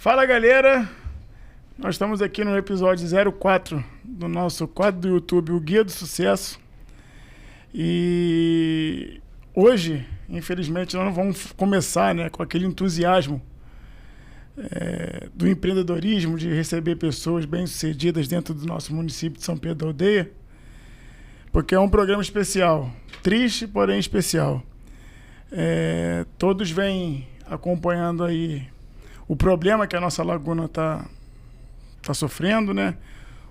Fala, galera! Nós estamos aqui no episódio 04 do nosso quadro do YouTube, o Guia do Sucesso. E hoje, infelizmente, nós não vamos começar, né, com aquele entusiasmo do empreendedorismo, de receber pessoas bem-sucedidas dentro do nosso município de São Pedro da Aldeia, porque é um programa especial, triste, porém especial. Todos vêm acompanhando aí o problema que a nossa laguna está sofrendo, né?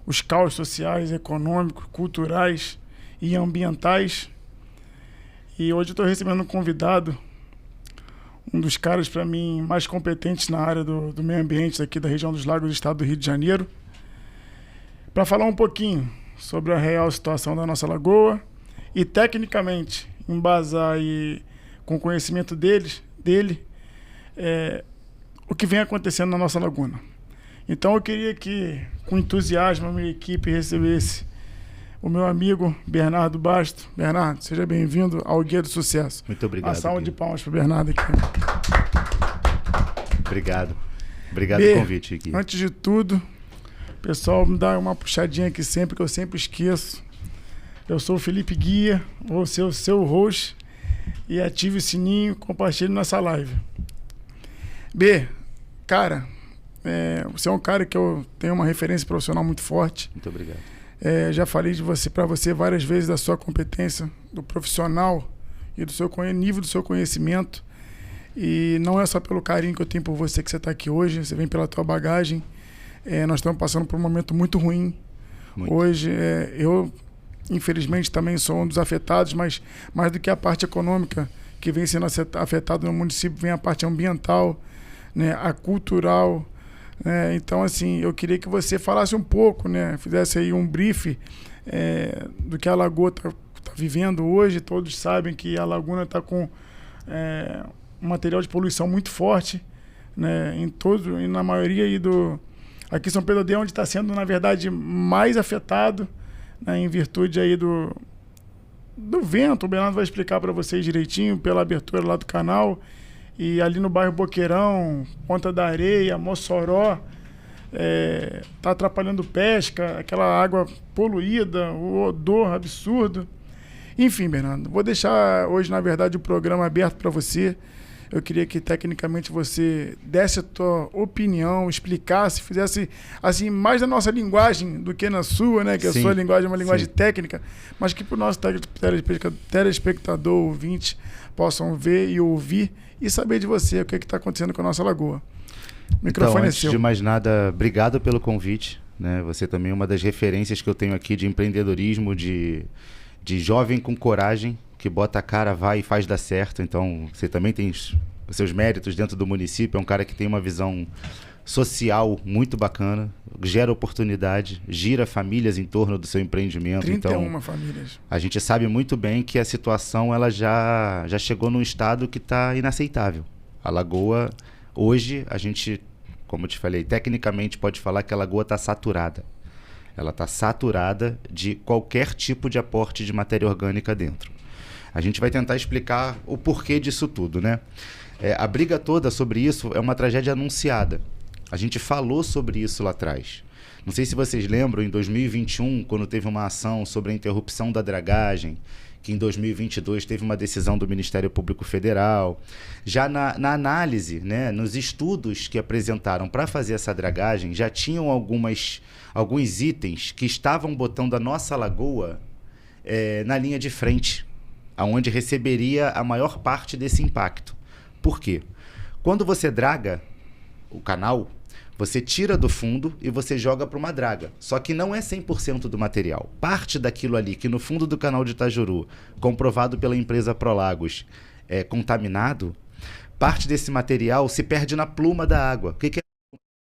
Os caos sociais, econômicos, culturais e ambientais. E hoje eu estou recebendo um convidado, um dos caras, para mim, mais competentes na área do meio ambiente aqui da região dos Lagos do estado do Rio de Janeiro, para falar um pouquinho sobre a real situação da nossa lagoa e, tecnicamente, embasar aí, com o conhecimento dele, o que vem acontecendo na nossa laguna. Então eu queria que, com entusiasmo, a minha equipe recebesse o meu amigo Bernardo Basto. Bernardo, seja bem-vindo ao Guia do Sucesso. Muito obrigado. Uma salva de palmas para o Bernardo aqui. Obrigado pelo convite aqui. Antes de tudo, pessoal, me dá uma puxadinha aqui sempre, que eu sempre esqueço. Eu sou o Felipe Guia, vou ser o seu host, e ative o sininho, compartilhe nossa live. Cara, você é um cara que eu tenho uma referência profissional muito forte. Muito obrigado. Já falei para você várias vezes da sua competência, do profissional e do seu nível do seu conhecimento. E não é só pelo carinho que eu tenho por você que você está aqui hoje, você vem pela tua bagagem. Nós estamos passando por um momento muito ruim. Muito. Hoje, eu, infelizmente, também sou um dos afetados, mas mais do que a parte econômica que vem sendo afetada no município, vem a parte ambiental, né, a cultural. Então, assim, eu queria que você falasse um pouco, né, fizesse aí um brief do que a Lagoa está vivendo hoje. Todos sabem que a Laguna está com um material de poluição muito forte, né, e na maioria aí aqui em São Pedro da Aldeia, onde está sendo, na verdade, mais afetado, né, em virtude aí do vento. O Bernardo vai explicar para vocês direitinho, pela abertura lá do canal. E ali no bairro Boqueirão, Ponta da Areia, Mossoró, tá atrapalhando pesca, aquela água poluída, o odor absurdo. Enfim, Bernardo, vou deixar hoje, na verdade, o programa aberto para você. Eu queria que, tecnicamente, você desse a tua opinião, explicasse, fizesse, assim, mais na nossa linguagem do que na sua, né? Que sim, a sua linguagem é uma linguagem técnica, mas que para o nosso telespectador, ouvinte, possam ver e ouvir e saber de você o que está acontecendo com a nossa lagoa. O microfone é seu. Antes de mais nada, obrigado pelo convite, né? Você também é uma das referências que eu tenho aqui de empreendedorismo, de jovem com coragem, que bota a cara, vai e faz dar certo. Então, você também tem os seus méritos dentro do município. É um cara que tem uma visão social muito bacana, gera oportunidade, gira famílias em torno do seu empreendimento. 31 então, famílias. A gente sabe muito bem que a situação ela já chegou num estado que está inaceitável. A Lagoa, hoje, a gente, como eu te falei, tecnicamente pode falar que a Lagoa está saturada. Ela está saturada de qualquer tipo de aporte de matéria orgânica dentro. A gente vai tentar explicar o porquê disso tudo, né? A briga toda sobre isso é uma tragédia anunciada. A gente falou sobre isso lá atrás. Não sei se vocês lembram, em 2021, quando teve uma ação sobre a interrupção da dragagem, que em 2022 teve uma decisão do Ministério Público Federal. Já na análise, né, nos estudos que apresentaram para fazer essa dragagem, já tinham alguns itens que estavam botando a nossa lagoa na linha de frente, aonde receberia a maior parte desse impacto. Por quê? Quando você draga o canal, você tira do fundo e você joga para uma draga. Só que não é 100% do material. Parte daquilo ali que no fundo do canal de Itajuru, comprovado pela empresa Prolagos, é contaminado, parte desse material se perde na pluma da água. O que é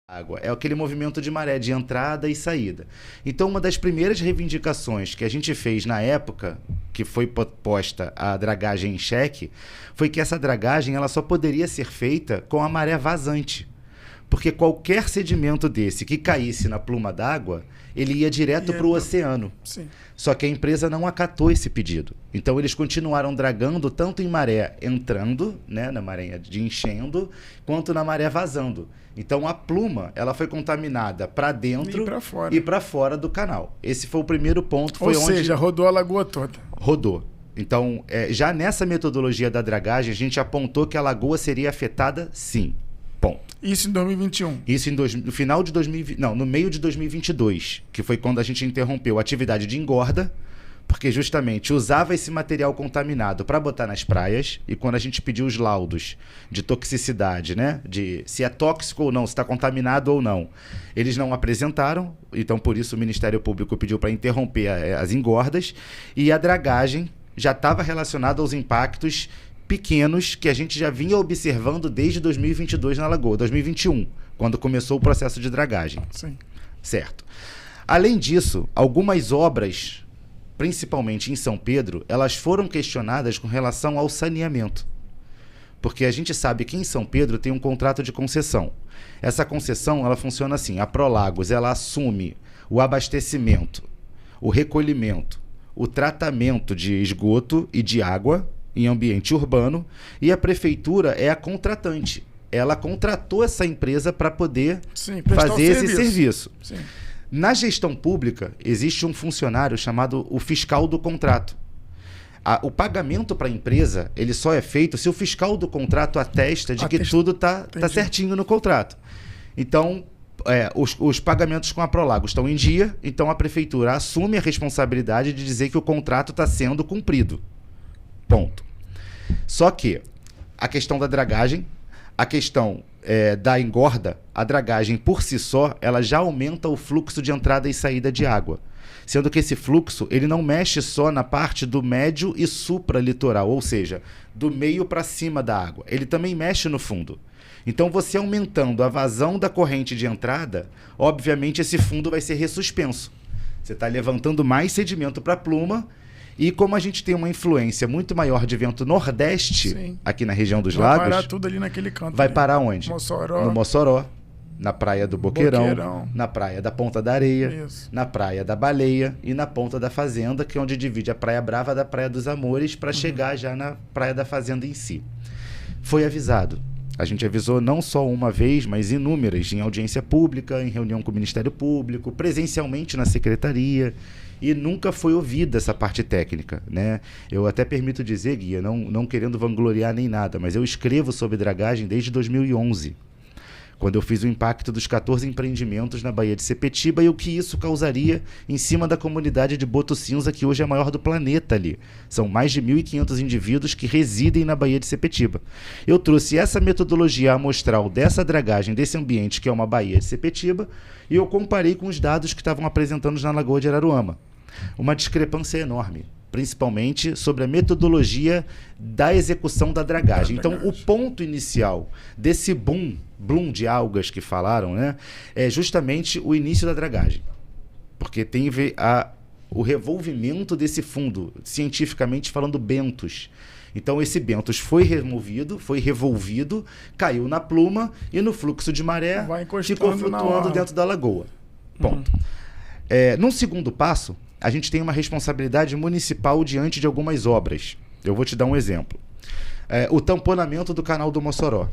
água? É aquele movimento de maré, de entrada e saída. Então, uma das primeiras reivindicações que a gente fez na época, que foi posta a dragagem em xeque, foi que essa dragagem ela só poderia ser feita com a maré vazante. Porque qualquer sedimento desse que caísse na pluma d'água, ele ia direto para o oceano. Sim. Só que a empresa não acatou esse pedido. Então eles continuaram dragando tanto em maré entrando, né, na maré de enchendo, quanto na maré vazando. Então a pluma, ela foi contaminada para dentro e para fora do canal. Esse foi o primeiro ponto. Ou seja, rodou a lagoa toda. Rodou. Então, já nessa metodologia da dragagem, a gente apontou que a lagoa seria afetada, sim. Ponto. Isso em 2021? Isso no final de 2020, não, no meio de 2022, que foi quando a gente interrompeu a atividade de engorda, porque justamente usava esse material contaminado para botar nas praias, e quando a gente pediu os laudos de toxicidade, né, de se é tóxico ou não, se está contaminado ou não, eles não apresentaram, então por isso o Ministério Público pediu para interromper as engordas, e a dragagem já estava relacionada aos impactos pequenos que a gente já vinha observando desde 2022 na Lagoa, 2021, quando começou o processo de dragagem. Sim. Certo. Além disso, algumas obras, principalmente em São Pedro, elas foram questionadas com relação ao saneamento. Porque a gente sabe que em São Pedro tem um contrato de concessão. Essa concessão, ela funciona assim, a Prolagos, ela assume o abastecimento, o recolhimento, o tratamento de esgoto e de água em ambiente urbano, e a prefeitura é a contratante. Ela contratou essa empresa para poder fazer esse serviço. Sim. Na gestão pública, existe um funcionário chamado o fiscal do contrato. O pagamento para a empresa, ele só é feito se o fiscal do contrato atesta de que tudo está certinho no contrato. Então, os pagamentos com a Prolagos estão em dia, então a prefeitura assume a responsabilidade de dizer que o contrato está sendo cumprido. Ponto. Só que a questão da dragagem, a questão da engorda, a dragagem por si só, ela já aumenta o fluxo de entrada e saída de água. Sendo que esse fluxo, ele não mexe só na parte do médio e supralitoral, ou seja, do meio para cima da água. Ele também mexe no fundo. Então, você aumentando a vazão da corrente de entrada, obviamente esse fundo vai ser ressuspenso. Você está levantando mais sedimento para a pluma. E como a gente tem uma influência muito maior de vento nordeste, sim, aqui na região dos lagos... Vai parar tudo ali naquele canto. Vai parar onde? Mossoró. No Mossoró, na praia do Boqueirão, na praia da Ponta da Areia, isso, na praia da Baleia e na Ponta da Fazenda, que é onde divide a Praia Brava da Praia dos Amores, para chegar já na Praia da Fazenda em si. Foi avisado. A gente avisou não só uma vez, mas inúmeras, em audiência pública, em reunião com o Ministério Público, presencialmente na secretaria, e nunca foi ouvida essa parte técnica, né? Eu até permito dizer, Guia, não querendo vangloriar nem nada, mas eu escrevo sobre dragagem desde 2011, quando eu fiz o impacto dos 14 empreendimentos na Baía de Sepetiba e o que isso causaria em cima da comunidade de Boto Cinza, que hoje é a maior do planeta ali. São mais de 1.500 indivíduos que residem na Baía de Sepetiba. Eu trouxe essa metodologia amostral dessa dragagem, desse ambiente que é uma Baía de Sepetiba, e eu comparei com os dados que estavam apresentando na Lagoa de Araruama. Uma discrepância enorme, principalmente sobre a metodologia da execução da dragagem. Então, o ponto inicial desse boom de algas que falaram, né, é justamente o início da dragagem. Porque tem o revolvimento desse fundo, cientificamente falando, bentos. Então, esse bentos foi removido, foi revolvido, caiu na pluma e no fluxo de maré ficou flutuando dentro da lagoa. Ponto. Num segundo passo, a gente tem uma responsabilidade municipal diante de algumas obras. Eu vou te dar um exemplo. O tamponamento do canal do Mossoró.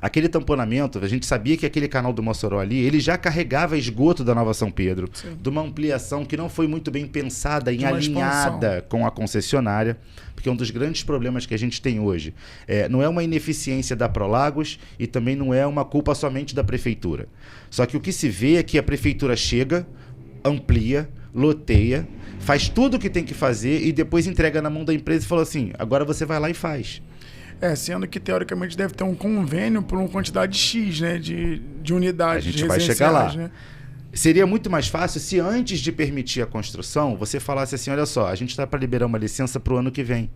Aquele tamponamento, a gente sabia que aquele canal do Mossoró ali, ele já carregava esgoto da Nova São Pedro, sim, de uma ampliação que não foi muito bem pensada e alinhada com a concessionária, porque um dos grandes problemas que a gente tem hoje não é uma ineficiência da Prolagos e também não é uma culpa somente da prefeitura. Só que o que se vê é que a prefeitura chega, amplia, loteia, faz tudo o que tem que fazer e depois entrega na mão da empresa e fala assim, agora você vai lá e faz. Sendo que teoricamente deve ter um convênio por uma quantidade X, né, de unidades. A gente vai chegar lá. Né? Seria muito mais fácil se antes de permitir a construção, você falasse assim, olha só, a gente está para liberar uma licença para o ano que vem.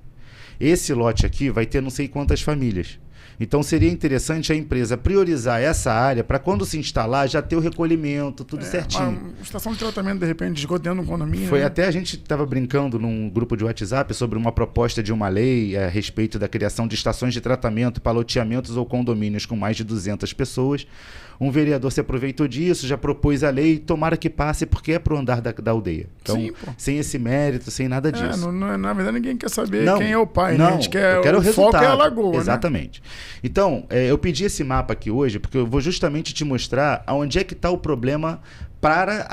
Esse lote aqui vai ter não sei quantas famílias. Então seria interessante a empresa priorizar essa área para quando se instalar já ter o recolhimento, tudo certinho. Uma estação de tratamento, de repente, de esgoto dentro de um condomínio. Foi né? até a gente estava brincando num grupo de WhatsApp sobre uma proposta de uma lei a respeito da criação de estações de tratamento para loteamentos ou condomínios com mais de 200 pessoas. Um vereador se aproveitou disso, já propôs a lei, tomara que passe, porque é para o andar da aldeia. Então, Sim, sem esse mérito, sem nada disso. Na verdade, ninguém quer saber Não, quem é o pai, não, né? A gente quer, eu quero o resultado. Foco é a lagoa, Exatamente. Então, eu pedi esse mapa aqui hoje, porque eu vou justamente te mostrar aonde é que está o problema para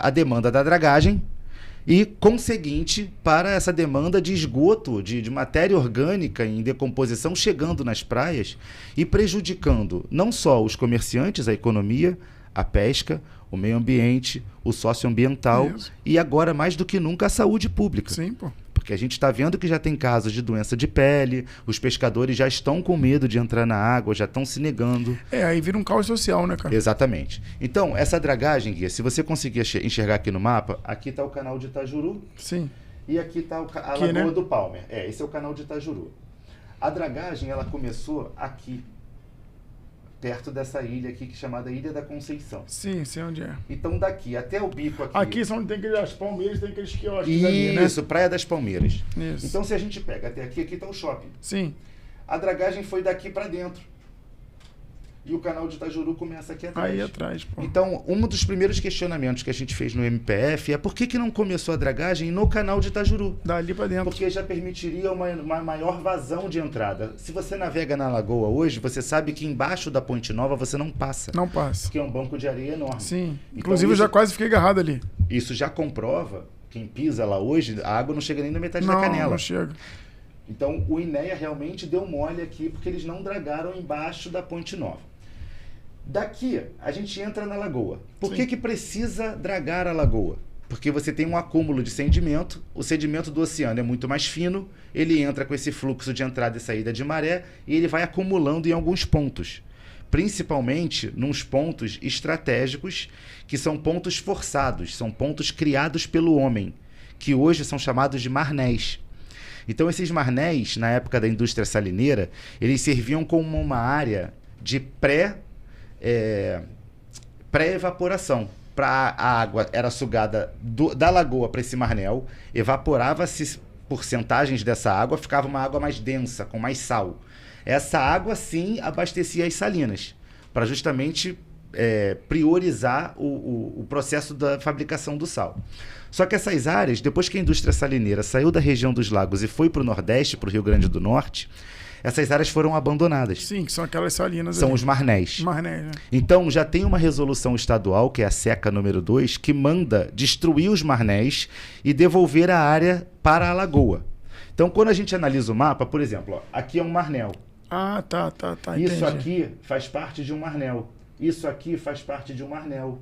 a demanda da dragagem e, conseguinte, para essa demanda de esgoto, de matéria orgânica em decomposição chegando nas praias e prejudicando não só os comerciantes, a economia, a pesca, o meio ambiente, o socioambiental e agora, mais do que nunca, a saúde pública. Sim, pô. Porque a gente está vendo que já tem casos de doença de pele, os pescadores já estão com medo de entrar na água, já estão se negando. Aí vira um caos social, né, cara? Exatamente. Então, essa dragagem, Guia, se você conseguir enxergar aqui no mapa, aqui está o canal de Itajuru. Sim. E aqui está a aqui, Lagoa né? do Palmer. Esse é o canal de Itajuru. A dragagem, ela começou aqui, perto dessa ilha aqui, que é chamada Ilha da Conceição. Sim, sei onde é. Então, daqui até o bico aqui... Aqui são onde tem aqueles palmeiras, tem aqueles quiosques ali, né? Isso, Praia das Palmeiras. Isso. Então, se a gente pega até aqui está o shopping. Sim. A dragagem foi daqui para dentro. E o canal de Itajuru começa aqui atrás. Aí atrás, pô. Então, um dos primeiros questionamentos que a gente fez no MPF é por que não começou a dragagem no canal de Itajuru? Dali pra dentro. Porque já permitiria uma maior vazão de entrada. Se você navega na lagoa hoje, você sabe que embaixo da Ponte Nova você não passa. Não passa. Porque é um banco de areia enorme. Sim. Então, Inclusive, eu já quase fiquei agarrado ali. Isso já comprova, quem pisa lá hoje, a água não chega nem na metade da canela. Não chega. Então, o INEA realmente deu mole aqui, porque eles não dragaram embaixo da Ponte Nova. Daqui, a gente entra na lagoa. Por que precisa dragar a lagoa? Porque você tem um acúmulo de sedimento, o sedimento do oceano é muito mais fino, ele entra com esse fluxo de entrada e saída de maré e ele vai acumulando em alguns pontos. Principalmente nos pontos estratégicos, que são pontos forçados, são pontos criados pelo homem, que hoje são chamados de marnés. Então, esses marnéis, na época da indústria salineira, eles serviam como uma área de pré-evaporação. A água era sugada da lagoa para esse marnel, evaporava-se porcentagens dessa água, ficava uma água mais densa, com mais sal. Essa água, sim, abastecia as salinas, para justamente priorizar o processo da fabricação do sal. Só que essas áreas, depois que a indústria salineira saiu da região dos lagos e foi para o Nordeste, para o Rio Grande do Norte, essas áreas foram abandonadas. Sim, que são aquelas salinas. São ali. os marnéis. Marnéis, né? Então, já tem uma resolução estadual, que é a SECA número 2, que manda destruir os marnéis e devolver a área para a lagoa. Então, quando a gente analisa o mapa, por exemplo, ó, aqui é um marnel. Ah, tá. Isso entendi. aqui faz parte de um marnel. Isso aqui faz parte de um marnel.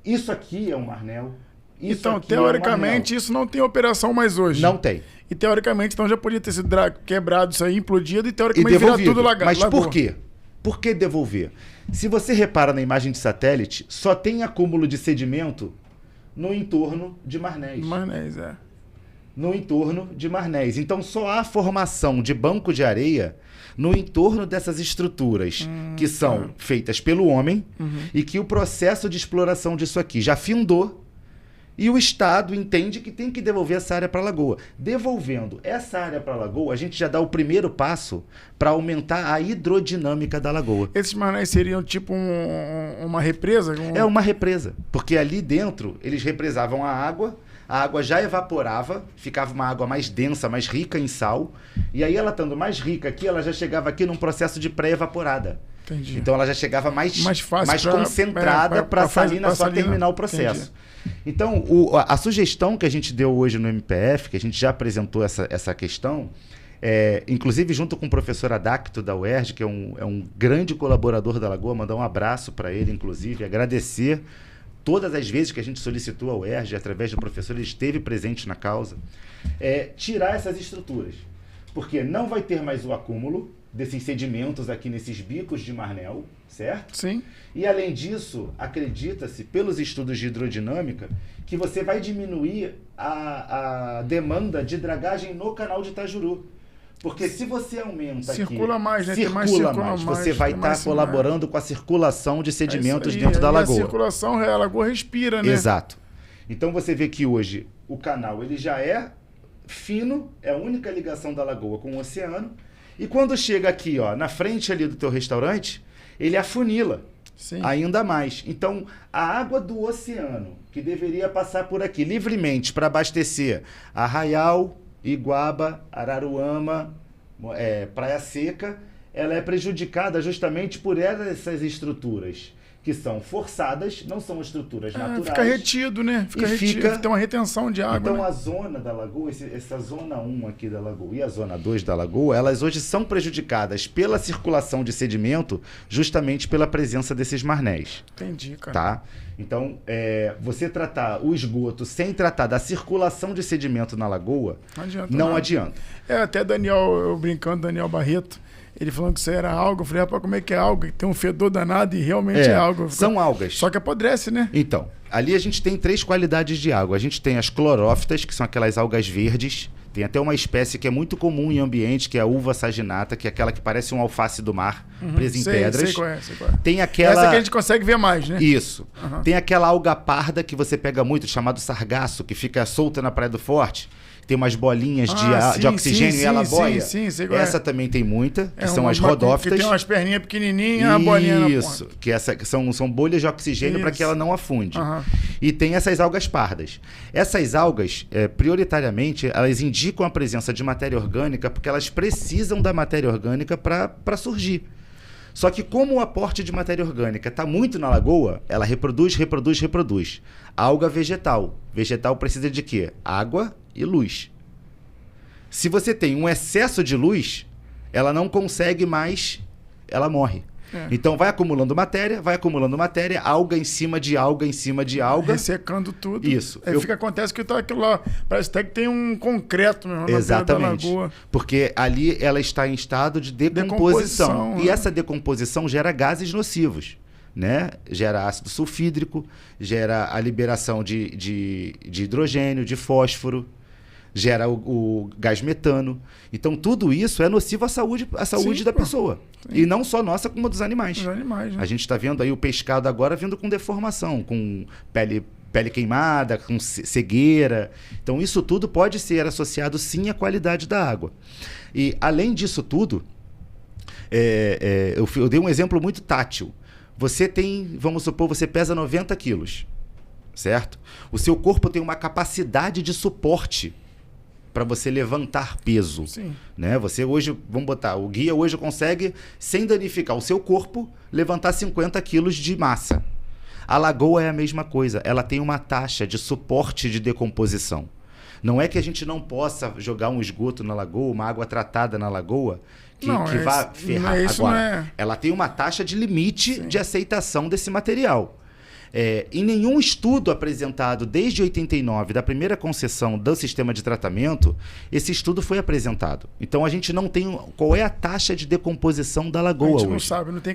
Isso aqui é um marnel. Isso Então, aqui teoricamente, é um isso não tem operação mais hoje. marnel. Não tem. E teoricamente, então já podia ter sido quebrado isso aí, implodido e teoricamente virar devolvido. tudo lagoa. Mas por quê? Por que devolver? Se você repara na imagem de satélite, só tem acúmulo de sedimento no entorno de marnéis. Marnéis, No entorno de marnéis. Então só há formação de banco de areia no entorno dessas estruturas que são feitas pelo homem e que o processo de exploração disso aqui já findou. E o Estado entende que tem que devolver essa área para a lagoa. Devolvendo essa área para a lagoa, a gente já dá o primeiro passo para aumentar a hidrodinâmica da lagoa. Esses marnéis seriam tipo uma represa? É uma represa, porque ali dentro eles represavam a água já evaporava, ficava uma água mais densa, mais rica em sal, e aí ela estando mais rica aqui, ela já chegava aqui num processo de pré-evaporada. Entendi. Então ela já chegava mais fácil, mais concentrada para a salina só terminar o processo. Entendi. Então, a sugestão que a gente deu hoje no MPF, que a gente já apresentou essa questão, inclusive junto com o professor Adacto da UERJ, que é um grande colaborador da Lagoa, mandar um abraço para ele, inclusive, agradecer todas as vezes que a gente solicitou a UERJ, através do professor, ele esteve presente na causa, tirar essas estruturas. Porque não vai ter mais o acúmulo desses sedimentos aqui nesses bicos de marnel, certo? Sim. E além disso, acredita-se, pelos estudos de hidrodinâmica, que você vai diminuir a demanda de dragagem no canal de Itajuru. Porque se você aumenta circula aqui, mais, né? circula mais, você vai estar colaborando com a circulação de sedimentos dentro da lagoa. A circulação, a lagoa respira, né? Exato. Então você vê que hoje o canal ele já é fino, é a única ligação da lagoa com o oceano. E quando chega aqui, ó, na frente ali do teu restaurante, ele afunila. Sim. Ainda mais. Então, a água do oceano, que deveria passar por aqui livremente para abastecer Arraial, Iguaba, Araruama, Praia Seca, ela é prejudicada justamente por essas estruturas que são forçadas, não são estruturas naturais. Fica retido, né? Fica retido, tem uma retenção de água. Então, né? A zona da lagoa, essa zona 1 aqui da lagoa e a zona 2 da lagoa, elas hoje são prejudicadas pela circulação de sedimento, justamente pela presença desses marnéis. Entendi, cara. Tá? Então, você tratar o esgoto sem tratar da circulação de sedimento na lagoa, não adianta. Até eu brincando, Daniel Barreto, ele falando que isso era alga. Eu falei, rapaz, como é que é alga? Tem um fedor danado e realmente é alga. São algas. Só que apodrece, né? Então, ali a gente tem 3 qualidades de água. A gente tem as clorófitas, que são aquelas algas verdes. Tem até uma espécie que é muito comum em ambiente, que é a uva saginata, que é aquela que parece um alface do mar, presa em pedras. Sei qual é. Tem aquela... Essa que a gente consegue ver mais, né? Isso. Tem aquela alga parda que você pega muito, chamado sargaço, que fica solta na Praia do Forte. Tem umas bolinhas de oxigênio e ela boia. Essa também tem muita, que são as rodófitas. Que tem umas perninhas pequenininhas e uma bolinha na ponta. Isso, que são bolhas de oxigênio para que ela não afunde. E tem essas algas pardas. Essas algas, prioritariamente, elas indicam a presença de matéria orgânica porque elas precisam da matéria orgânica para surgir. Só que como o aporte de matéria orgânica está muito na lagoa, ela reproduz. Alga vegetal. Vegetal precisa de quê? Água e luz. Se você tem um excesso de luz, ela não consegue mais, ela morre. Então vai acumulando matéria, alga em cima de alga. Ressecando tudo. Isso. Acontece que aquilo lá, parece até que tem um concreto mesmo. Exatamente. Na lagoa. Porque ali ela está em estado de decomposição. E essa decomposição gera gases nocivos. Né? Gera ácido sulfídrico, gera a liberação de hidrogênio, de fósforo, gera o gás metano. Então, tudo isso é nocivo à saúde da pessoa. Sim. E não só nossa, como dos animais. Os animais, né? A gente está vendo aí o pescado agora vindo com deformação, com pele queimada, com cegueira. Então, isso tudo pode ser associado, sim, à qualidade da água. E, além disso tudo, eu dei um exemplo muito tátil. Você tem, vamos supor, você pesa 90 quilos, certo? O seu corpo tem uma capacidade de suporte para você levantar peso. Sim. Né? Você hoje, vamos botar, o guia hoje consegue, sem danificar o seu corpo, levantar 50 quilos de massa. A lagoa é a mesma coisa, ela tem uma taxa de suporte de decomposição. Não é que a gente não possa jogar um esgoto na lagoa, uma água tratada na lagoa, que vá ferrar. Agora, ela tem uma taxa de limite de aceitação desse material. Em nenhum estudo apresentado desde 89, da primeira concessão do sistema de tratamento, esse estudo foi apresentado. Então, a gente não tem qual é a taxa de decomposição da lagoa hoje. A gente não tem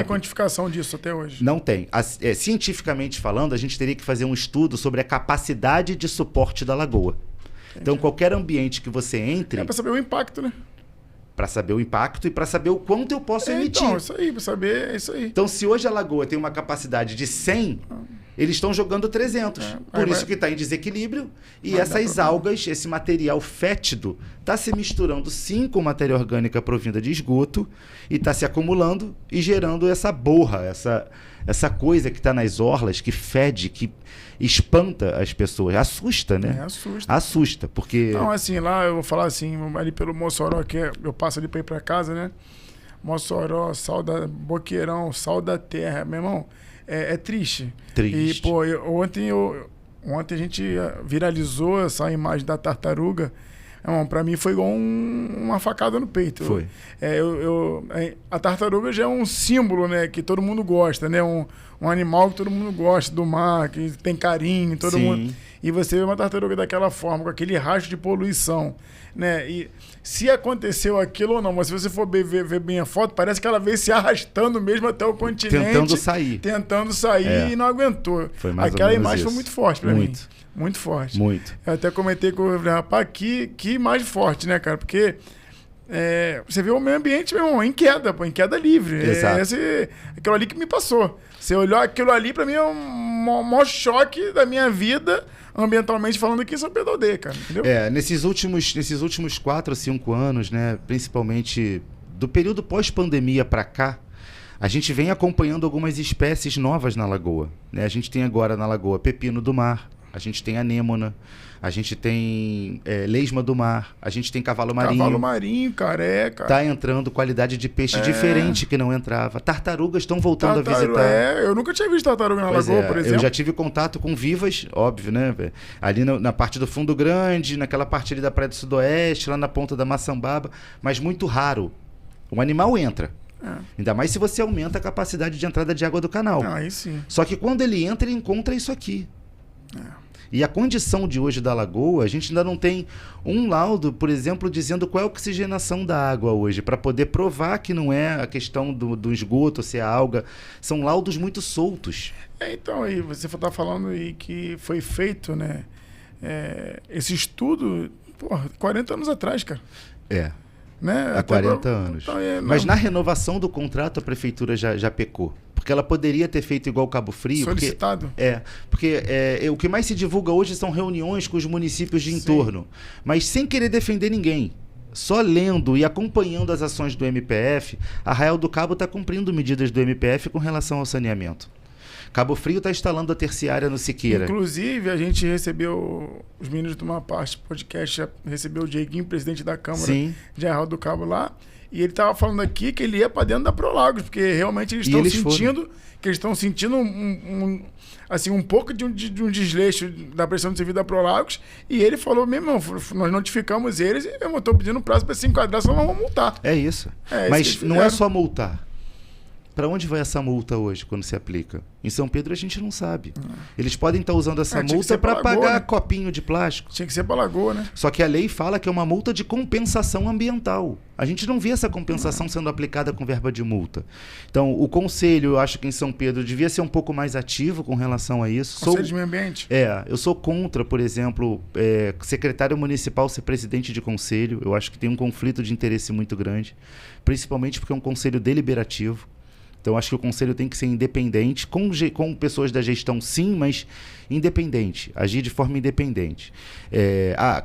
quantificação disso até hoje. Não tem. Cientificamente falando, a gente teria que fazer um estudo sobre a capacidade de suporte da lagoa. Entendi. Então, qualquer ambiente que você entre... para saber o impacto, né? Para saber o impacto e para saber o quanto eu posso emitir. Então, isso aí, para saber, isso aí. Então, se hoje a lagoa tem uma capacidade de 100, eles estão jogando 300. Por isso que está em desequilíbrio. E essas algas, esse material fétido, está se misturando sim com matéria orgânica provinda de esgoto e está se acumulando e gerando essa borra, essa coisa que está nas orlas, que fede, que espanta as pessoas. Assusta, né? Assusta, porque... Não, assim, lá eu vou falar assim, ali pelo Mossoró, que eu passo ali para ir para casa, né? Mossoró, Boqueirão, sal da terra. Meu irmão, é triste. Triste. E, pô, ontem a gente viralizou essa imagem da tartaruga. Para mim foi igual uma facada no peito. Foi. A tartaruga já é um símbolo, né, que todo mundo gosta, né? Um animal que todo mundo gosta do mar, que tem carinho, todo mundo. E você vê uma tartaruga daquela forma, com aquele rastro de poluição, né? E se aconteceu aquilo ou não, mas se você for ver bem a foto, parece que ela veio se arrastando mesmo até o continente. Tentando sair e não aguentou. Aquela imagem foi muito forte para mim. Muito forte. Muito. Eu até comentei com o rapaz, que imagem forte, né, cara? Porque Você vê o meio ambiente, meu irmão, em queda, pô, em queda livre. Exato. Aquilo ali que me passou. Você olhou aquilo ali, pra mim é um maior choque da minha vida, ambientalmente falando aqui em São Pedro Aldeia, cara. Entendeu? Nesses últimos 4 ou 5 anos, né, principalmente do período pós-pandemia para cá, a gente vem acompanhando algumas espécies novas na lagoa, né? A gente tem agora na lagoa pepino do mar, a gente tem anêmona, a gente tem lesma do mar, a gente tem cavalo marinho. Cavalo marinho, careca. Tá entrando qualidade de peixe diferente que não entrava. Tartarugas estão voltando a visitar. Eu nunca tinha visto tartaruga na lagoa, por exemplo. Eu já tive contato com vivas, óbvio, né? Ali na parte do Fundo Grande, naquela parte ali da Praia do Sudoeste, lá na ponta da Maçambaba, mas muito raro. O animal entra. Ainda mais se você aumenta a capacidade de entrada de água do canal. Aí sim. Só que quando ele entra, ele encontra isso aqui. E a condição de hoje da lagoa, a gente ainda não tem um laudo, por exemplo, dizendo qual é a oxigenação da água hoje, para poder provar que não é a questão do esgoto, se é alga. São laudos muito soltos. Então, aí você está falando aí que foi feito, né? Esse estudo, 40 anos atrás, cara. Né? Há 40 anos. Então, mas na renovação do contrato, a prefeitura já pecou. Porque ela poderia ter feito igual Cabo Frio. Solicitado. Porque o que mais se divulga hoje são reuniões com os municípios de entorno. Mas sem querer defender ninguém. Só lendo e acompanhando as ações do MPF, Arraial do Cabo está cumprindo medidas do MPF com relação ao saneamento. Cabo Frio está instalando a terciária no Siqueira. Inclusive, a gente recebeu, os meninos de uma parte podcast, já recebeu o Dieguinho, presidente da Câmara de Arraial do Cabo lá, e ele estava falando aqui que ele ia para dentro da Prolagos, porque realmente eles estão sentindo um pouco de um desleixo da pressão de serviço da Prolagos, e ele falou mesmo, nós notificamos eles e eu estou pedindo prazo para se enquadrar, senão nós vamos multar. É isso. Mas não é só multar. Para onde vai essa multa hoje, quando se aplica? Em São Pedro a gente não sabe. Eles podem estar usando essa multa para pagar, né, copinho de plástico. Tinha que ser para Lagoa, né? Só que a lei fala que é uma multa de compensação ambiental. A gente não vê essa compensação sendo aplicada com verba de multa. Então, o conselho, eu acho que em São Pedro, devia ser um pouco mais ativo com relação a isso. Conselho de Meio Ambiente? Eu sou contra, por exemplo, secretário municipal ser presidente de conselho. Eu acho que tem um conflito de interesse muito grande, principalmente porque é um conselho deliberativo. Então, acho que o conselho tem que ser independente, com pessoas da gestão sim, mas independente, agir de forma independente.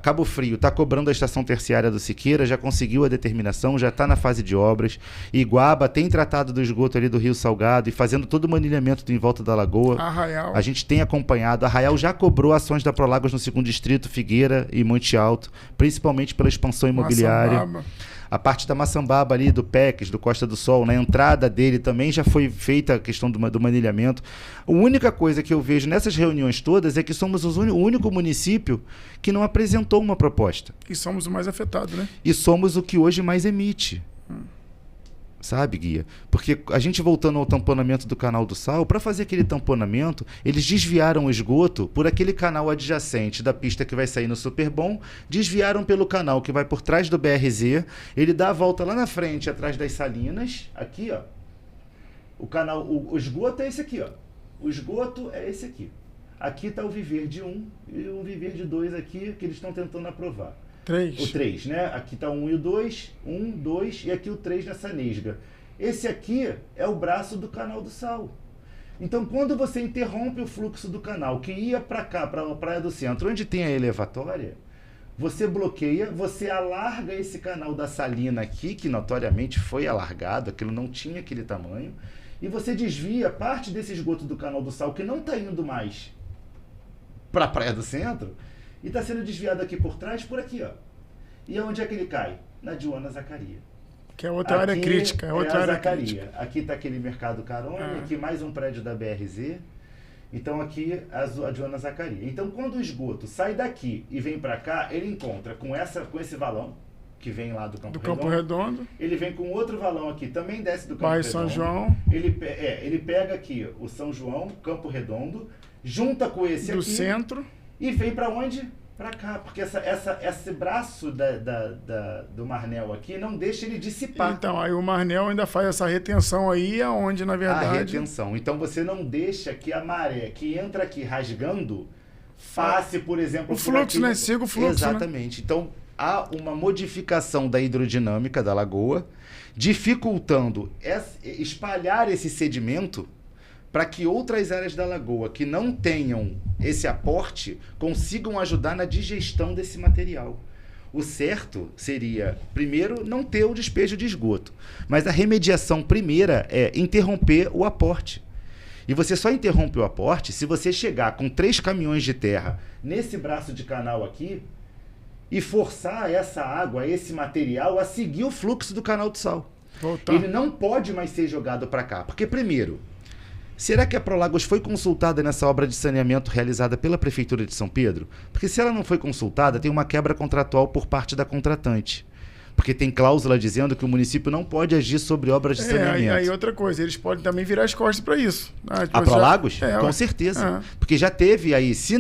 Cabo Frio está cobrando a estação terciária do Siqueira, já conseguiu a determinação, já está na fase de obras. Iguaba tem tratado do esgoto ali do Rio Salgado e fazendo todo o manilhamento em volta da lagoa. Arraial. A gente tem acompanhado. Arraial já cobrou ações da Prolagos no 2º Distrito, Figueira e Monte Alto, principalmente pela expansão imobiliária. Maçambaba. A parte da Maçambaba ali, do PECs, do Costa do Sol, na entrada dele também já foi feita a questão do manilhamento. A única coisa que eu vejo nessas reuniões todas é que somos o único município que não apresentou uma proposta. E somos o mais afetado, né? E somos o que hoje mais emite. Sabe, Guia? Porque a gente voltando ao tamponamento do canal do Sal, para fazer aquele tamponamento, eles desviaram o esgoto por aquele canal adjacente da pista que vai sair no Superbom, desviaram pelo canal que vai por trás do BRZ, ele dá a volta lá na frente, atrás das salinas, aqui, ó. O canal, o esgoto é esse aqui, ó. O esgoto é esse aqui. Aqui está o viver de 1 e o viver de 2 aqui, que eles estão tentando aprovar. 3. O 3, né? Aqui está o 1 e o 2, 1, 2 e aqui o 3 nessa nesga. Esse aqui é o braço do canal do Sal. Então, quando você interrompe o fluxo do canal, que ia para cá, para a Praia do Centro, onde tem a elevatória, você bloqueia, você alarga esse canal da salina aqui, que notoriamente foi alargado, aquilo não tinha aquele tamanho, e você desvia parte desse esgoto do canal do Sal, que não está indo mais para a Praia do Centro, e está sendo desviado aqui por trás, por aqui, ó. E onde é que ele cai? Na Joana Zaccaria. Que é outra área crítica. É outra área crítica. Aqui está aquele Mercado Carone, aqui mais um prédio da BRZ. Então aqui a Joana Zaccaria. Então quando o esgoto sai daqui e vem para cá, ele encontra com esse valão, que vem lá do Campo Redondo. Ele vem com outro valão aqui, também desce do Campo Bairro Redondo. São João. Ele pega aqui o São João, Campo Redondo, junta com esse do aqui. centro. E vem para onde? Para cá, porque esse braço do Marnel aqui não deixa ele dissipar. Então, aí o Marnel ainda faz essa retenção aí, aonde na verdade... A retenção. Então você não deixa que a maré que entra aqui rasgando passe, por exemplo... O fluxo, né? Siga o fluxo, exatamente. né? Então, há uma modificação da hidrodinâmica da lagoa, dificultando espalhar esse sedimento para que outras áreas da lagoa que não tenham esse aporte consigam ajudar na digestão desse material. O certo seria, primeiro, não ter o despejo de esgoto, mas a remediação primeira é interromper o aporte. E você só interrompe o aporte se você chegar com 3 caminhões de terra nesse braço de canal aqui e forçar essa água, esse material, a seguir o fluxo do canal de sal. Voltar. Ele não pode mais ser jogado para cá. Porque, primeiro, será que a Prolagos foi consultada nessa obra de saneamento realizada pela Prefeitura de São Pedro? Porque se ela não foi consultada, tem uma quebra contratual por parte da contratante. Porque tem cláusula dizendo que o município não pode agir sobre obras de saneamento. Aí outra coisa, eles podem também virar as costas para isso. A Prolagos? Com certeza. Porque já teve aí, se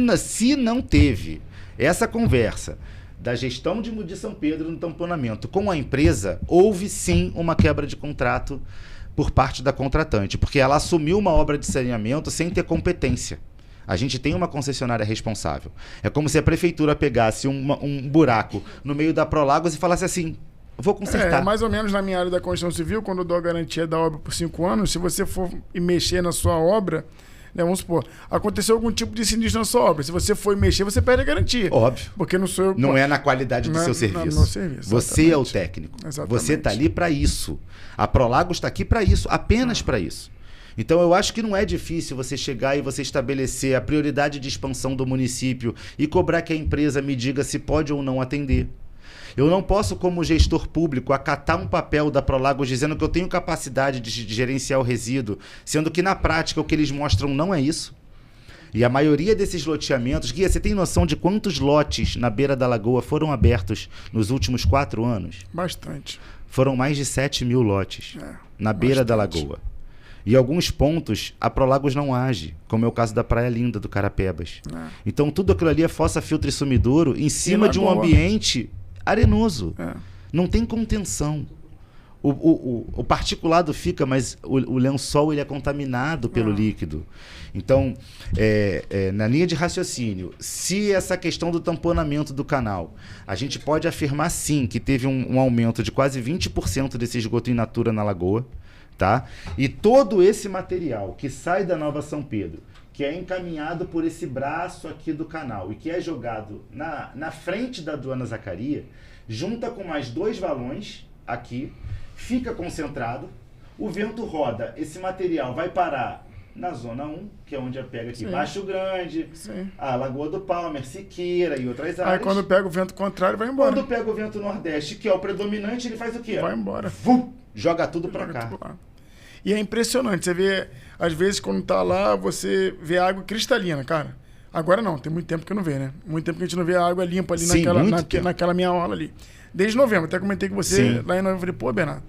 não teve essa conversa da gestão de São Pedro no tamponamento com a empresa, houve sim uma quebra de contrato por parte da contratante, porque ela assumiu uma obra de saneamento sem ter competência. A gente tem uma concessionária responsável. É como se a prefeitura pegasse um buraco no meio da Prolagos e falasse assim, vou consertar. Mais ou menos na minha área da construção civil, quando eu dou a garantia da obra por 5 anos, se você for mexer na sua obra, né, vamos supor, aconteceu algum tipo de sinistro na sua obra. Se você for mexer, você perde a garantia. Óbvio. Porque não sou eu. Não é na qualidade do seu serviço. No meu serviço. Você é o técnico. Exatamente. Você está ali para isso. A Prolagos está aqui para isso, apenas para isso. Então eu acho que não é difícil você chegar e você estabelecer a prioridade de expansão do município e cobrar que a empresa me diga se pode ou não atender. Eu não posso, como gestor público, acatar um papel da Prolagos dizendo que eu tenho capacidade de gerenciar o resíduo, sendo que na prática o que eles mostram não é isso. E a maioria desses loteamentos... Guia, você tem noção de quantos lotes na beira da lagoa foram abertos nos últimos 4 anos? Bastante. Foram mais de 7 mil lotes na beira da lagoa. E alguns pontos a Prolagos não age, como é o caso da Praia Linda do Carapebas. Então tudo aquilo ali é fossa, filtro e sumidouro em cima de um ambiente arenoso. Não tem contenção. O particulado fica, mas o lençol ele é contaminado pelo líquido. Então, na linha de raciocínio, se essa questão do tamponamento do canal, a gente pode afirmar sim que teve um aumento de quase 20% desse esgoto in natura na lagoa, tá? E todo esse material que sai da Nova São Pedro, que é encaminhado por esse braço aqui do canal e que é jogado na frente da Dona Zacaria, junta com mais 2 valões aqui, fica concentrado, o vento roda, esse material vai parar na zona 1, que é onde pega aqui Baixo Grande, a Lagoa do Palmer, Siqueira e outras áreas. Aí quando pega o vento contrário, vai embora. Quando pega o vento nordeste, que é o predominante, ele faz o quê? Vai embora. Joga tudo pra cá. E é impressionante, você vê, às vezes quando tá lá, você vê água cristalina, cara. Agora não, tem muito tempo que não vê, né? Muito tempo que a gente não vê a água limpa ali naquela minha orla ali. Desde novembro, até comentei com você lá em novembro, falei, pô, Bernardo,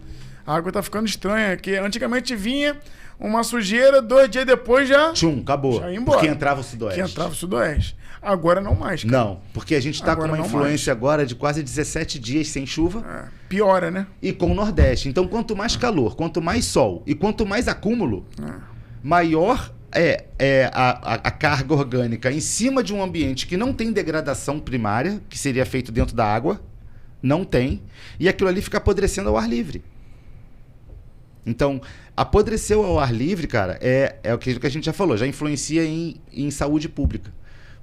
a água tá ficando estranha, que antigamente vinha uma sujeira, 2 dias depois já... acabou. Já ia embora. Porque entrava o sudoeste. Agora não mais, cara. Não, porque a gente tá com uma influência agora de quase 17 dias sem chuva. Piora, né? E com o Nordeste. Então, quanto mais calor, quanto mais sol e quanto mais acúmulo, maior a carga orgânica em cima de um ambiente que não tem degradação primária, que seria feito dentro da água, não tem, e aquilo ali fica apodrecendo ao ar livre. Então, apodreceu ao ar livre, cara, é o que a gente já falou, já influencia em saúde pública.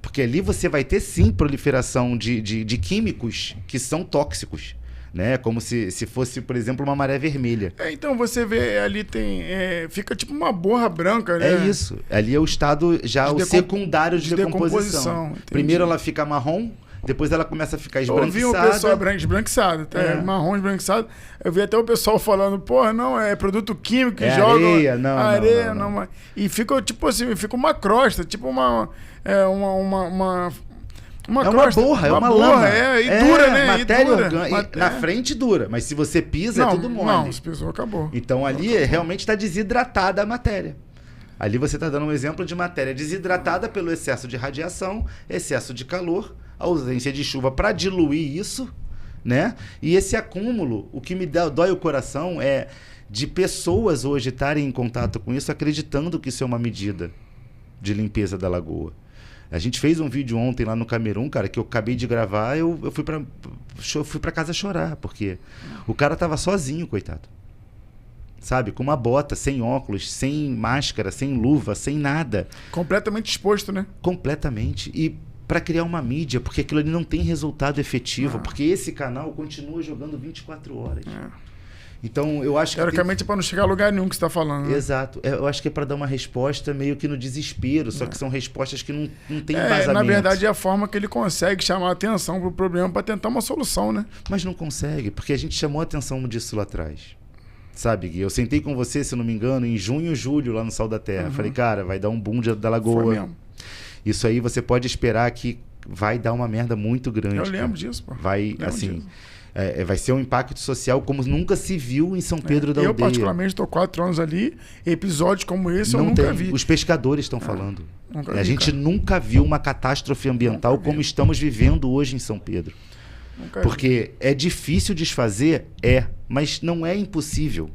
Porque ali você vai ter, sim, proliferação de químicos que são tóxicos, né? Como se fosse, por exemplo, uma maré vermelha. Então, você vê, ali tem... fica tipo uma borra branca, né? É isso. Ali é o estado já secundário de decomposição. Primeiro ela fica marrom, depois ela começa a ficar esbranquiçada. Eu vi o pessoal esbranquiçado, marrom esbranquiçado. Eu vi até o pessoal falando, porra, não, é produto químico que joga... areia, não. E fica, tipo assim, fica uma crosta, tipo uma crosta, borra, é uma lama. Dura, né? Matéria orgânica. Na frente dura, mas se você pisa, é tudo mole. Não, se pisou, acabou. Então ali realmente está desidratada a matéria. Ali você está dando um exemplo de matéria desidratada pelo excesso de radiação, excesso de calor, ausência de chuva para diluir isso, né? E esse acúmulo, o que me dói o coração é de pessoas hoje estarem em contato com isso, acreditando que isso é uma medida de limpeza da lagoa. A gente fez um vídeo ontem lá no Camerun, cara, que eu acabei de gravar, eu fui pra casa chorar, porque o cara tava sozinho, coitado. Sabe? Com uma bota, sem óculos, sem máscara, sem luva, sem nada. Completamente exposto, né? Completamente. E para criar uma mídia, porque aquilo ali não tem resultado efetivo, porque esse canal continua jogando 24 horas. Então, eu acho que... Teoricamente é para não chegar a lugar nenhum que você está falando. Né? Exato. Eu acho que é para dar uma resposta meio que no desespero, só que são respostas que não tem embasamento. Na verdade, é a forma que ele consegue chamar a atenção para o problema para tentar uma solução, né? Mas não consegue, porque a gente chamou a atenção disso lá atrás. Sabe, Gui? Eu sentei com você, se eu não me engano, em junho, julho, lá no Sal da Terra. Falei, cara, vai dar um boom da Lagoa. Foi mesmo. Isso aí você pode esperar que vai dar uma merda muito grande. Eu lembro disso, pô. Vai, assim... vai ser um impacto social como nunca se viu em São Pedro da Aldeia. Eu, particularmente, estou 4 anos ali. Episódios como esse eu nunca vi. Os pescadores estão falando. A gente nunca viu uma catástrofe ambiental como estamos vivendo hoje em São Pedro. Porque é difícil desfazer? Mas não é impossível.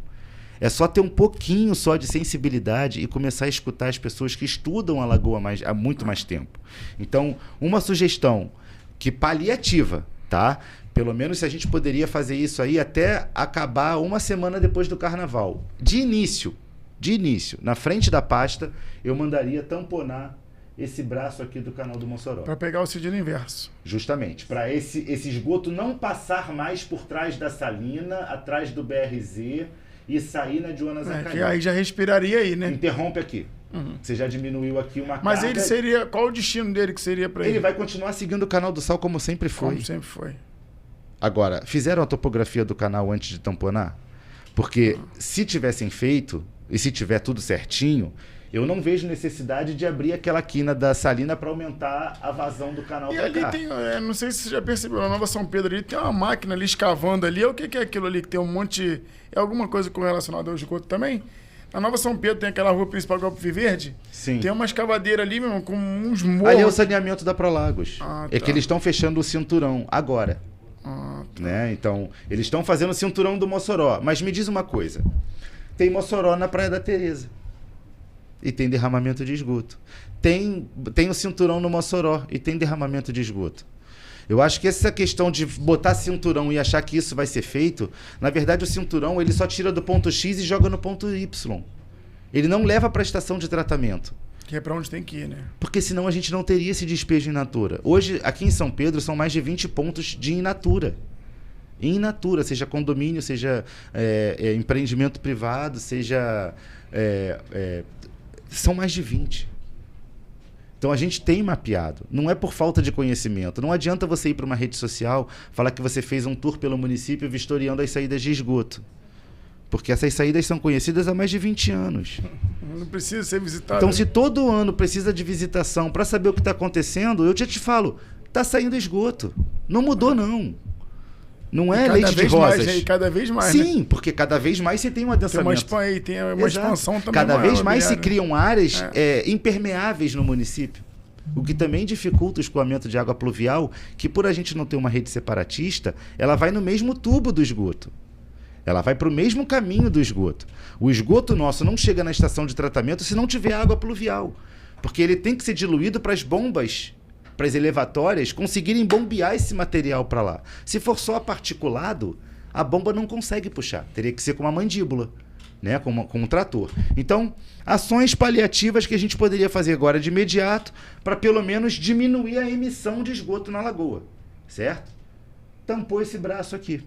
É só ter um pouquinho só de sensibilidade e começar a escutar as pessoas que estudam a Lagoa há muito mais tempo. Então, uma sugestão que paliativa, tá? Pelo menos se a gente poderia fazer isso aí até acabar uma semana depois do Carnaval. De início, na frente da pasta, eu mandaria tamponar esse braço aqui do canal do Mossoró. Para pegar o sentido inverso. Justamente. Para esse esgoto não passar mais por trás da Salina, atrás do BRZ e sair na Joana Zacarias. Que aí já respiraria aí, né? Interrompe aqui. Você já diminuiu aqui uma Mas carga. ele seria... Qual o destino dele que seria para ele? Ele vai continuar seguindo o canal do Sal como sempre foi. Como sempre foi. Agora, fizeram a topografia do canal antes de tamponar? Porque se tivessem feito, e se tiver tudo certinho, eu não vejo necessidade de abrir aquela quina da Salina para aumentar a vazão do canal para cá. Tem, não sei se você já percebeu, na Nova São Pedro ali tem uma máquina ali escavando ali. O que é aquilo ali que tem um monte... É alguma coisa relacionada ao esgoto também? Na Nova São Pedro tem aquela rua principal do Alpe Verde. Sim. Tem uma escavadeira ali, meu irmão, com uns morros. Ali é o saneamento da Prolagos. É tá. que eles estão fechando o cinturão agora. Tá. Né? Então, eles estão fazendo o cinturão do Mossoró. Mas me diz uma coisa. Tem Mossoró na Praia da Tereza. E tem derramamento de esgoto. Tem o cinturão no Mossoró e tem derramamento de esgoto. Eu acho que essa questão de botar cinturão e achar que isso vai ser feito, na verdade o cinturão ele só tira do ponto X e joga no ponto Y. Ele não leva para a estação de tratamento. Que é para onde tem que ir, né? Porque senão a gente não teria esse despejo in natura. Hoje, aqui em São Pedro, são mais de 20 pontos de in natura. In natura, seja condomínio, seja empreendimento privado, seja... são mais de 20. Então a gente tem mapeado. Não é por falta de conhecimento. Não adianta você ir para uma rede social, falar que você fez um tour pelo município vistoriando as saídas de esgoto. Porque essas saídas são conhecidas há mais de 20 anos. Não precisa ser visitado. Então, se todo ano precisa de visitação para saber o que está acontecendo, eu já te falo, está saindo esgoto. Não mudou, não. Não é leite de rosas. Mais, cada vez mais, sim, né? Porque cada vez mais você tem um adensamento. Tem uma expansão também. Cada vez mais se criam áreas impermeáveis no município. O que também dificulta o escoamento de água pluvial, que por a gente não ter uma rede separatista, ela vai no mesmo tubo do esgoto. Ela vai para o mesmo caminho do esgoto. O esgoto nosso não chega na estação de tratamento se não tiver água pluvial. Porque ele tem que ser diluído para as bombas, para as elevatórias, conseguirem bombear esse material para lá. Se for só particulado, a bomba não consegue puxar. Teria que ser com uma mandíbula, né? com um trator. Então, ações paliativas que a gente poderia fazer agora de imediato para pelo menos diminuir a emissão de esgoto na lagoa. Certo? Tampou esse braço aqui.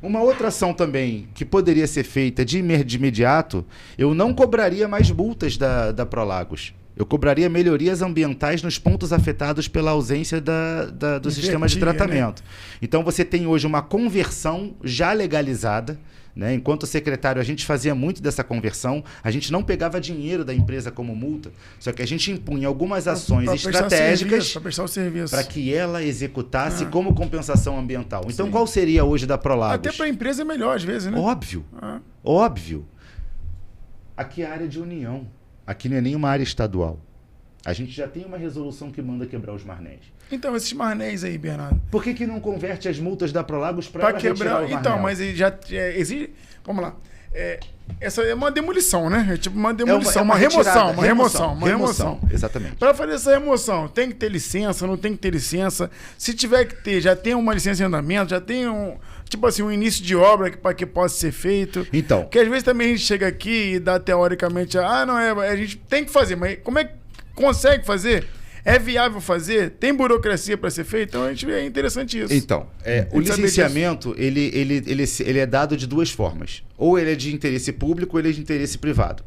Uma outra ação também que poderia ser feita de imediato, eu não cobraria mais multas da Prolagos. Eu cobraria melhorias ambientais nos pontos afetados pela ausência do sistema de tratamento. Né? Então você tem hoje uma conversão já legalizada. Né? Enquanto secretário, a gente fazia muito dessa conversão. A gente não pegava dinheiro da empresa como multa, só que a gente impunha algumas ações estratégicas para que ela executasse como compensação ambiental. Então, qual seria hoje da Prolagos? Até para a empresa é melhor, às vezes, né? Óbvio. Óbvio. Aqui é área de união. Aqui não é nenhuma área estadual. A gente já tem uma resolução que manda quebrar os marnéis. Então, esses marnéis aí, Bernardo... Por que não converte as multas da Prolagos para quebrar os marnéis? Então, mas já exige... Vamos lá. essa é uma demolição, né? É tipo uma demolição, uma remoção. Exatamente. Para fazer essa remoção, tem que ter licença, não tem que ter licença. Se tiver que ter, já tem uma licença em andamento, já tem tipo assim, um início de obra para que possa ser feito. Então. Porque às vezes também a gente chega aqui e dá teoricamente, a gente tem que fazer, mas como é que consegue fazer? É viável fazer? Tem burocracia para ser feito? Então é interessante isso. Então, o licenciamento ele é dado de duas formas. Ou ele é de interesse público ou ele é de interesse privado.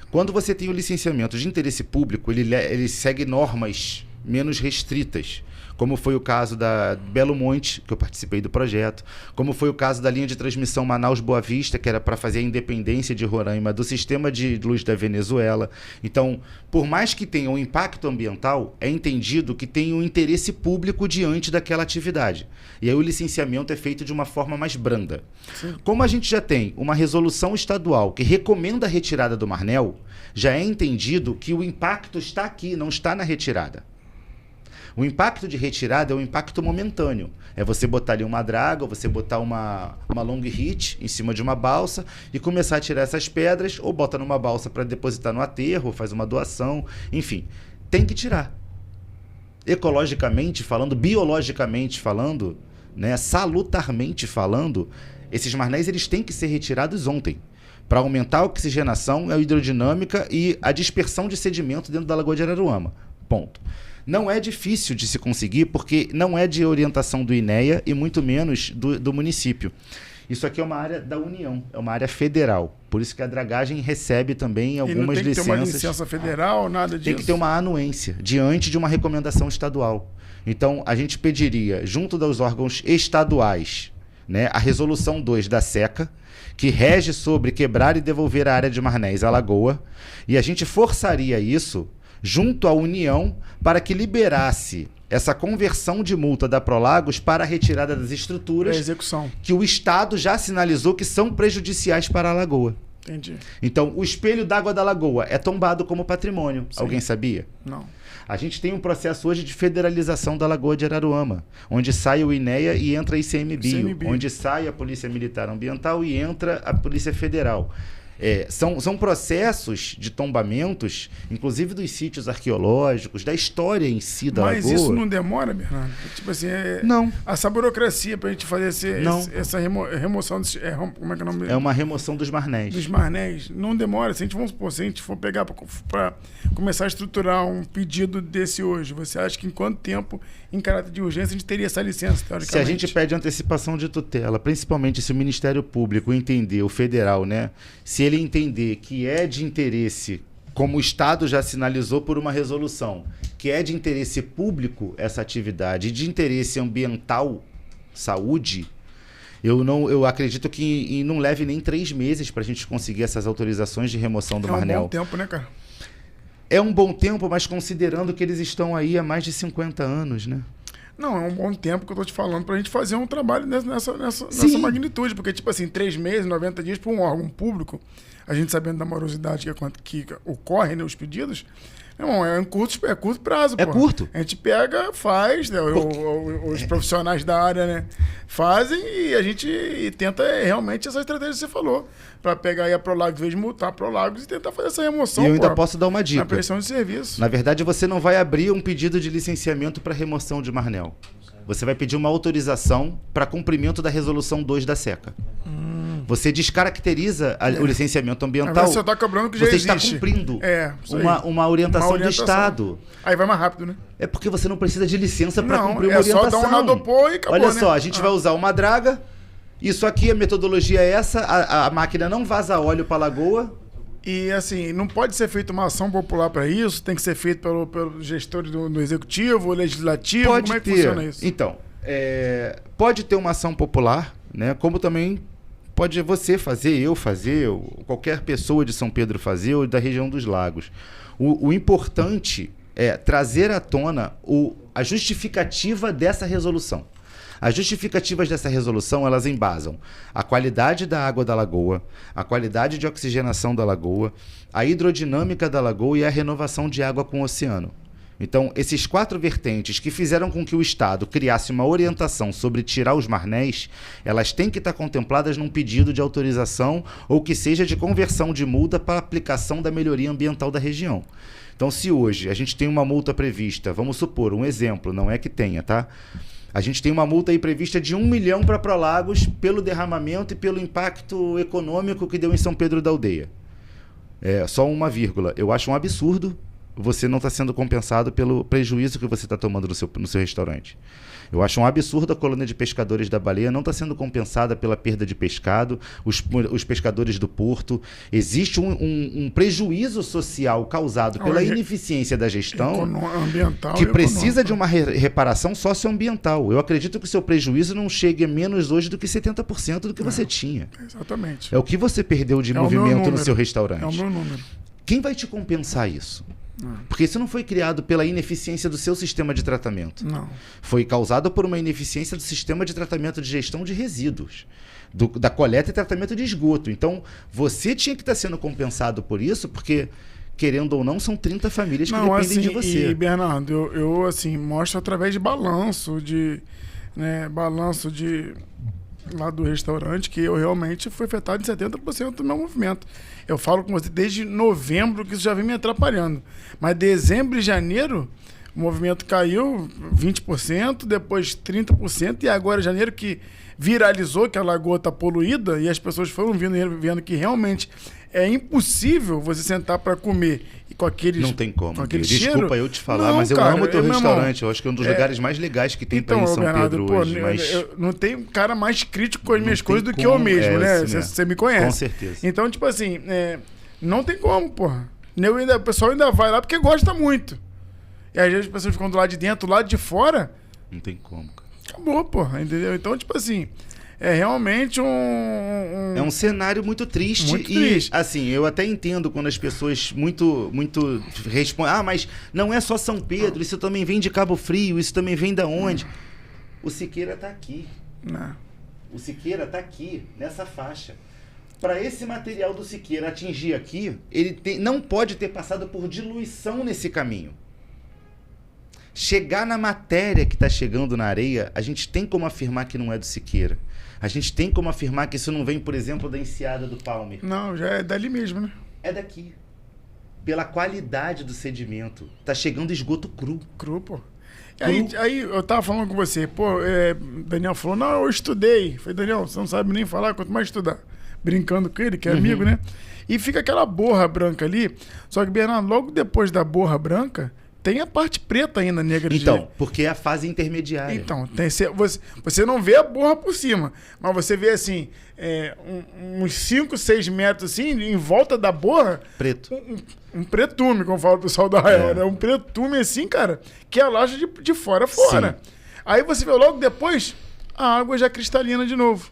Quando você tem o licenciamento de interesse público, ele segue normas menos restritas, como foi o caso da Belo Monte, que eu participei do projeto, como foi o caso da linha de transmissão Manaus-Boa Vista, que era para fazer a independência de Roraima do sistema de luz da Venezuela. Então, por mais que tenha um impacto ambiental, é entendido que tem um interesse público diante daquela atividade. E aí o licenciamento é feito de uma forma mais branda. Sim. Como a gente já tem uma resolução estadual que recomenda a retirada do Marnel, já é entendido que o impacto está aqui, não está na retirada. O impacto de retirada é um impacto momentâneo. É você botar ali uma draga, ou você botar uma long hitch em cima de uma balsa e começar a tirar essas pedras, ou bota numa balsa para depositar no aterro, faz uma doação, enfim. Tem que tirar. Ecologicamente falando, biologicamente falando, né, salutarmente falando, esses marnéis eles têm que ser retirados ontem, para aumentar a oxigenação, a hidrodinâmica e a dispersão de sedimento dentro da Lagoa de Araruama. Ponto. Não é difícil de se conseguir, porque não é de orientação do INEA e muito menos do município. Isso aqui é uma área da União, é uma área federal. Por isso que a dragagem recebe também algumas licenças. E não tem que ter uma licença federal, nada disso? Tem que ter uma anuência, diante de uma recomendação estadual. Então, a gente pediria, junto dos órgãos estaduais, né, a resolução 2 da SECA, que rege sobre quebrar e devolver a área de Marnéis à Lagoa, e a gente forçaria isso junto à União para que liberasse essa conversão de multa da Prolagos para a retirada das estruturas execução, que o Estado já sinalizou que são prejudiciais para a Lagoa. Entendi. Então, o espelho d'água da Lagoa é tombado como patrimônio. Sim. Alguém sabia? Não. A gente tem um processo hoje de federalização da Lagoa de Araruama, onde sai o INEA e entra a ICMBio, onde sai a Polícia Militar Ambiental e entra a Polícia Federal. São processos de tombamentos, inclusive dos sítios arqueológicos, da história em si da Lagoa. Mas isso não demora, Bernardo? Tipo assim, não. Essa burocracia para a gente fazer essa remoção... como é que é o nome? É uma remoção dos marnéis. Dos marnéis. Não demora. Se a gente for pegar para começar a estruturar um pedido desse hoje, você acha que em quanto tempo, em caráter de urgência, a gente teria essa licença, teoricamente? Se a gente pede antecipação de tutela, principalmente se o Ministério Público entender, o federal, né? Se ele entender que é de interesse, como o Estado já sinalizou por uma resolução, que é de interesse público essa atividade, de interesse ambiental, saúde, eu acredito que não leve nem 3 meses para a gente conseguir essas autorizações de remoção do Marnel. É um bom tempo, né, cara? É um bom tempo, mas considerando que eles estão aí há mais de 50 anos, né? Não, é um bom tempo que eu tô te falando pra gente fazer um trabalho nessa magnitude. Porque, tipo assim, 3 meses, 90 dias para um órgão público, a gente sabendo da morosidade que ocorre, né, os pedidos, não, é curto prazo. É curto. A gente pega, faz, né, os profissionais da área, né, fazem e a gente tenta realmente essa estratégia que você falou. Para pegar aí a Prolagos, em vez de multar a Prolagos e tentar fazer essa remoção. E eu ainda posso dar uma dica. Na prestação de serviço. Na verdade, você não vai abrir um pedido de licenciamento para remoção de Marnel. Você vai pedir uma autorização para cumprimento da resolução 2 da SECA. Você descaracteriza o licenciamento ambiental. Você está cobrando que já existe. Você está cumprindo uma orientação do Estado. Aí vai mais rápido, né? É porque você não precisa de licença para cumprir uma orientação. É só dar um nadopô e acabou, Olha só, a gente vai usar uma draga. Isso aqui, a metodologia é essa. A máquina não vaza óleo para a lagoa. E assim, não pode ser feita uma ação popular para isso? Tem que ser feito pelo gestor do executivo, legislativo? Pode Como é que ter. Funciona isso? Então, pode ter uma ação popular, né? Como também pode você fazer, eu fazer, qualquer pessoa de São Pedro fazer, ou da região dos lagos. O importante é trazer à tona a justificativa dessa resolução. As justificativas dessa resolução, elas embasam a qualidade da água da lagoa, a qualidade de oxigenação da lagoa, a hidrodinâmica da lagoa e a renovação de água com o oceano. Então, esses 4 vertentes que fizeram com que o Estado criasse uma orientação sobre tirar os marnéis, elas têm que estar contempladas num pedido de autorização ou que seja de conversão de multa para aplicação da melhoria ambiental da região. Então, se hoje a gente tem uma multa prevista, vamos supor, um exemplo, não é que tenha, tá? A gente tem uma multa aí prevista de 1 milhão para Prolagos pelo derramamento e pelo impacto econômico que deu em São Pedro da Aldeia. Só uma vírgula. Eu acho um absurdo você não está sendo compensado pelo prejuízo que você está tomando no seu restaurante. Eu acho um absurdo a colônia de pescadores da Baleia não estar sendo compensada pela perda de pescado, os pescadores do porto. Existe um prejuízo social causado pela ineficiência da gestão ambiental que precisa de uma reparação socioambiental. Eu acredito que o seu prejuízo não chegue a menos hoje do que 70% do que você tinha. Exatamente. É o que você perdeu de movimento no seu restaurante. É o meu número. Quem vai te compensar isso? Porque isso não foi criado pela ineficiência do seu sistema de tratamento. Não. Foi causado por uma ineficiência do sistema de tratamento de gestão de resíduos, da coleta e tratamento de esgoto. Então, você tinha que estar sendo compensado por isso, porque, querendo ou não, são 30 famílias que dependem de você. E, Bernardo, eu assim, mostro através de balanço lá do restaurante, que eu realmente fui afetado em 70% do meu movimento. Eu falo com você desde novembro que isso já vem me atrapalhando. Mas dezembro e janeiro, o movimento caiu 20%, depois 30%, e agora janeiro que viralizou que a lagoa está poluída e as pessoas foram vendo que realmente é impossível você sentar para comer e com aqueles não tem como. Com aquele Desculpa cheiro. eu te falar, não, mas cara, eu amo o teu restaurante. Irmão, eu acho que é um dos lugares mais legais que tem então, para ir em São Bernardo, Pedro hoje. Mas eu não tem cara mais crítico com as minhas coisas do que como, eu mesmo, né? assim, Você me conhece. Com certeza. Então, tipo assim, não tem como, porra. O pessoal ainda vai lá porque gosta muito. E às vezes as pessoas ficam do lado de dentro, do lado de fora. Não tem como, cara. Acabou, porra, entendeu? Então, tipo assim, é realmente É um cenário muito triste. Muito triste. Assim, eu até entendo quando as pessoas muito respondem, mas não é só São Pedro, isso também vem de Cabo Frio, isso também vem da onde? O Siqueira tá aqui. Não. O Siqueira tá aqui, nessa faixa. Para esse material do Siqueira atingir aqui, ele não pode ter passado por diluição nesse caminho. Chegar na matéria que está chegando na areia, a gente tem como afirmar que não é do Siqueira. A gente tem como afirmar que isso não vem, por exemplo, da enseada do Palmer. Não, já é dali mesmo, né? É daqui. Pela qualidade do sedimento. Tá chegando esgoto cru. Cru, pô. Aí eu tava falando com você, Daniel falou, não, eu estudei. Eu falei, Daniel, você não sabe nem falar, quanto mais estudar. Brincando com ele, que é amigo, né? E fica aquela borra branca ali. Só que, Bernardo, logo depois da borra branca, tem a parte preta ainda, negra. Então, porque é a fase intermediária. Então, você não vê a borra por cima, mas você vê assim, uns 5, 6 metros assim, em volta da borra. Preto. Um pretume, como fala o pessoal da Arraial, né? Um pretume assim, cara, que alaja de fora a fora. Sim. Aí você vê logo depois, a água já cristalina de novo.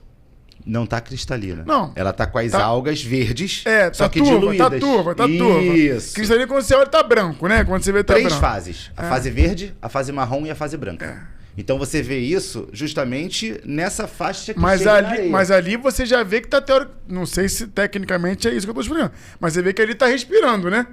Não tá cristalina. Não. Ela tá com as algas verdes, só que turva, diluídas. Tá turva. Isso. Cristalina quando você olha tá branco, né? Quando você vê tá 3 branco. fases. A fase verde, a fase marrom e a fase branca. Então você vê isso justamente nessa faixa que chega na areia. Mas ali você já vê que tá teórico. Não sei se tecnicamente é isso que eu tô explicando. Mas você vê que ele tá respirando, né?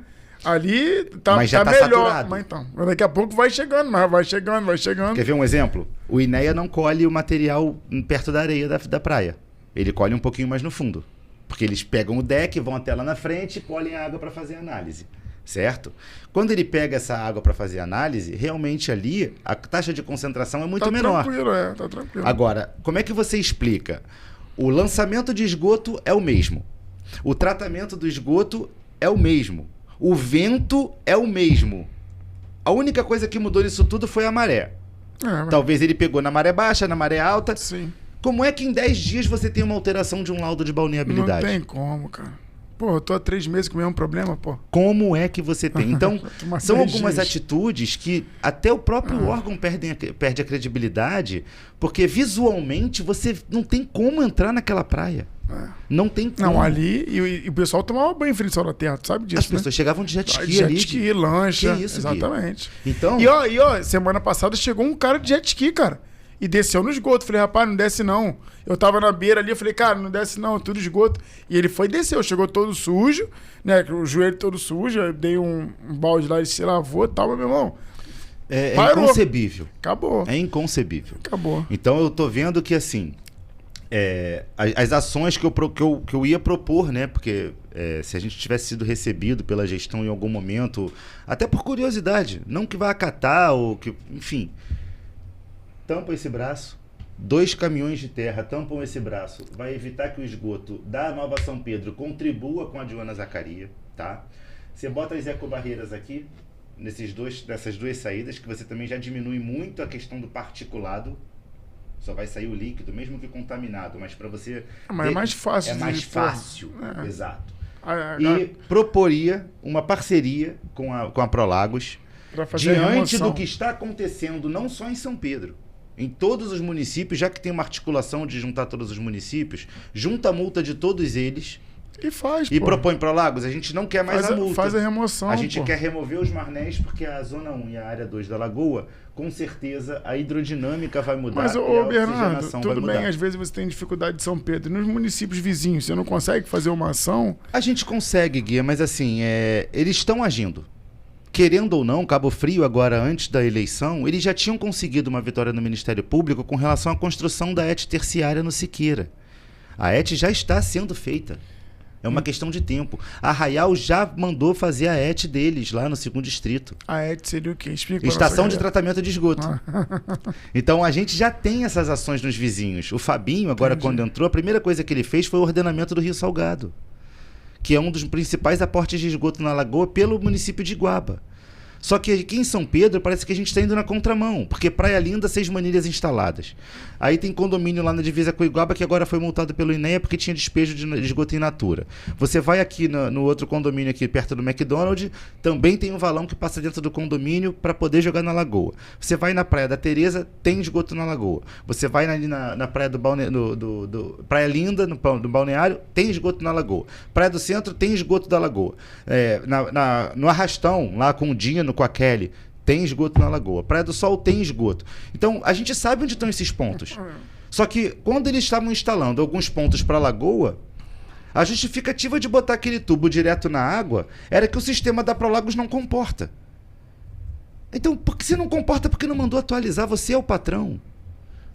Ali mas já tá melhor. saturado. Mas então, daqui a pouco vai chegando, mas vai chegando. Quer ver um exemplo? O INEA não colhe o material perto da areia da praia. Ele colhe um pouquinho mais no fundo. Porque eles pegam o deck, vão até lá na frente e colhem a água para fazer a análise. Certo? Quando ele pega essa água para fazer a análise, realmente ali a taxa de concentração é muito menor. Tá tranquilo. Agora, como é que você explica? O lançamento de esgoto é o mesmo. O tratamento do esgoto é o mesmo. O vento é o mesmo. A única coisa que mudou nisso tudo foi a maré. Talvez ele pegou na maré baixa, na maré alta. Sim. Como é que em 10 dias você tem uma alteração de um laudo de balneabilidade? Não tem como, cara. Pô, eu tô há 3 meses com o mesmo problema, pô. Como é que você tem? Então, são algumas atitudes que até o próprio órgão perde a credibilidade, porque visualmente você não tem como entrar naquela praia. Não tem como. Não, ali, e o pessoal tomava banho em frente ao terra, tu sabe disso, As pessoas chegavam de jet ski ali. Jet ski, lancha. Que isso, exatamente. Gui? Então... E ó, semana passada chegou um cara de jet ski, cara. E desceu no esgoto. Falei, rapaz, não desce não. Eu tava na beira ali, eu falei, cara, não desce não, é tudo esgoto. E ele desceu, chegou todo sujo, né? O joelho todo sujo, eu dei um balde lá, ele se lavou e tal, mas, meu irmão, É Parou. inconcebível. Acabou. É inconcebível. Acabou. Então eu tô vendo que, assim, as ações que eu ia propor, né? Porque se a gente tivesse sido recebido pela gestão em algum momento, até por curiosidade, não que vá acatar ou que, enfim, tampa esse braço, 2 caminhões de terra tampam esse braço, vai evitar que o esgoto da Nova São Pedro contribua com a Joana Zaccaria, tá? Você bota as ecobarreiras aqui, nessas 2 saídas, que você também já diminui muito a questão do particulado. Só vai sair o líquido, mesmo que contaminado, mas para você... Mas é mais fácil. É mais fácil, exato. E proporia uma parceria com a Prolagos, diante do que está acontecendo, não só em São Pedro, em todos os municípios, já que tem uma articulação de juntar todos os municípios, junta a multa de todos eles... E propõe Prolagos, a gente não quer mais a multa. Faz a remoção. A gente quer remover os marnéis, porque a Zona 1 e a Área 2 da Lagoa, com certeza, a hidrodinâmica vai mudar. Mas, Bernardo, tudo bem, mudar. Às vezes você tem dificuldade de São Pedro. Nos municípios vizinhos, você não consegue fazer uma ação? A gente consegue, Guia, mas assim, eles estão agindo. Querendo ou não, Cabo Frio, agora antes da eleição, eles já tinham conseguido uma vitória no Ministério Público com relação à construção da ET terciária no Siqueira. A ET já está sendo feita. É uma questão de tempo. A Arraial já mandou fazer a ET deles lá no 2º distrito. A ET seria o quê? Explica. Estação de tratamento de esgoto. Então a gente já tem essas ações nos vizinhos. O Fabinho, agora quando entrou, a primeira coisa que ele fez foi o ordenamento do Rio Salgado, que é um dos principais aportes de esgoto na Lagoa pelo município de Iguaba. Só que aqui em São Pedro parece que a gente está indo na contramão, porque Praia Linda, 6 manilhas instaladas. Aí tem condomínio lá na divisa com Iguaba que agora foi multado pelo INEA porque tinha despejo de esgoto in natura. Você vai aqui no outro condomínio aqui perto do McDonald's, também tem um valão que passa dentro do condomínio para poder jogar na Lagoa. Você vai na Praia da Tereza, tem esgoto na Lagoa. Você vai ali na Praia do Praia Linda, no balneário, tem esgoto na Lagoa. Praia do Centro, tem esgoto da Lagoa. No Arrastão, lá com o Dino, com a Kelly, tem esgoto na Lagoa. Praia do Sol tem esgoto. Então, a gente sabe onde estão esses pontos. Só que, quando eles estavam instalando alguns pontos para a Lagoa, a justificativa de botar aquele tubo direto na água era que o sistema da Prolagos não comporta. Então, por que você não comporta? Porque não mandou atualizar? Você é o patrão.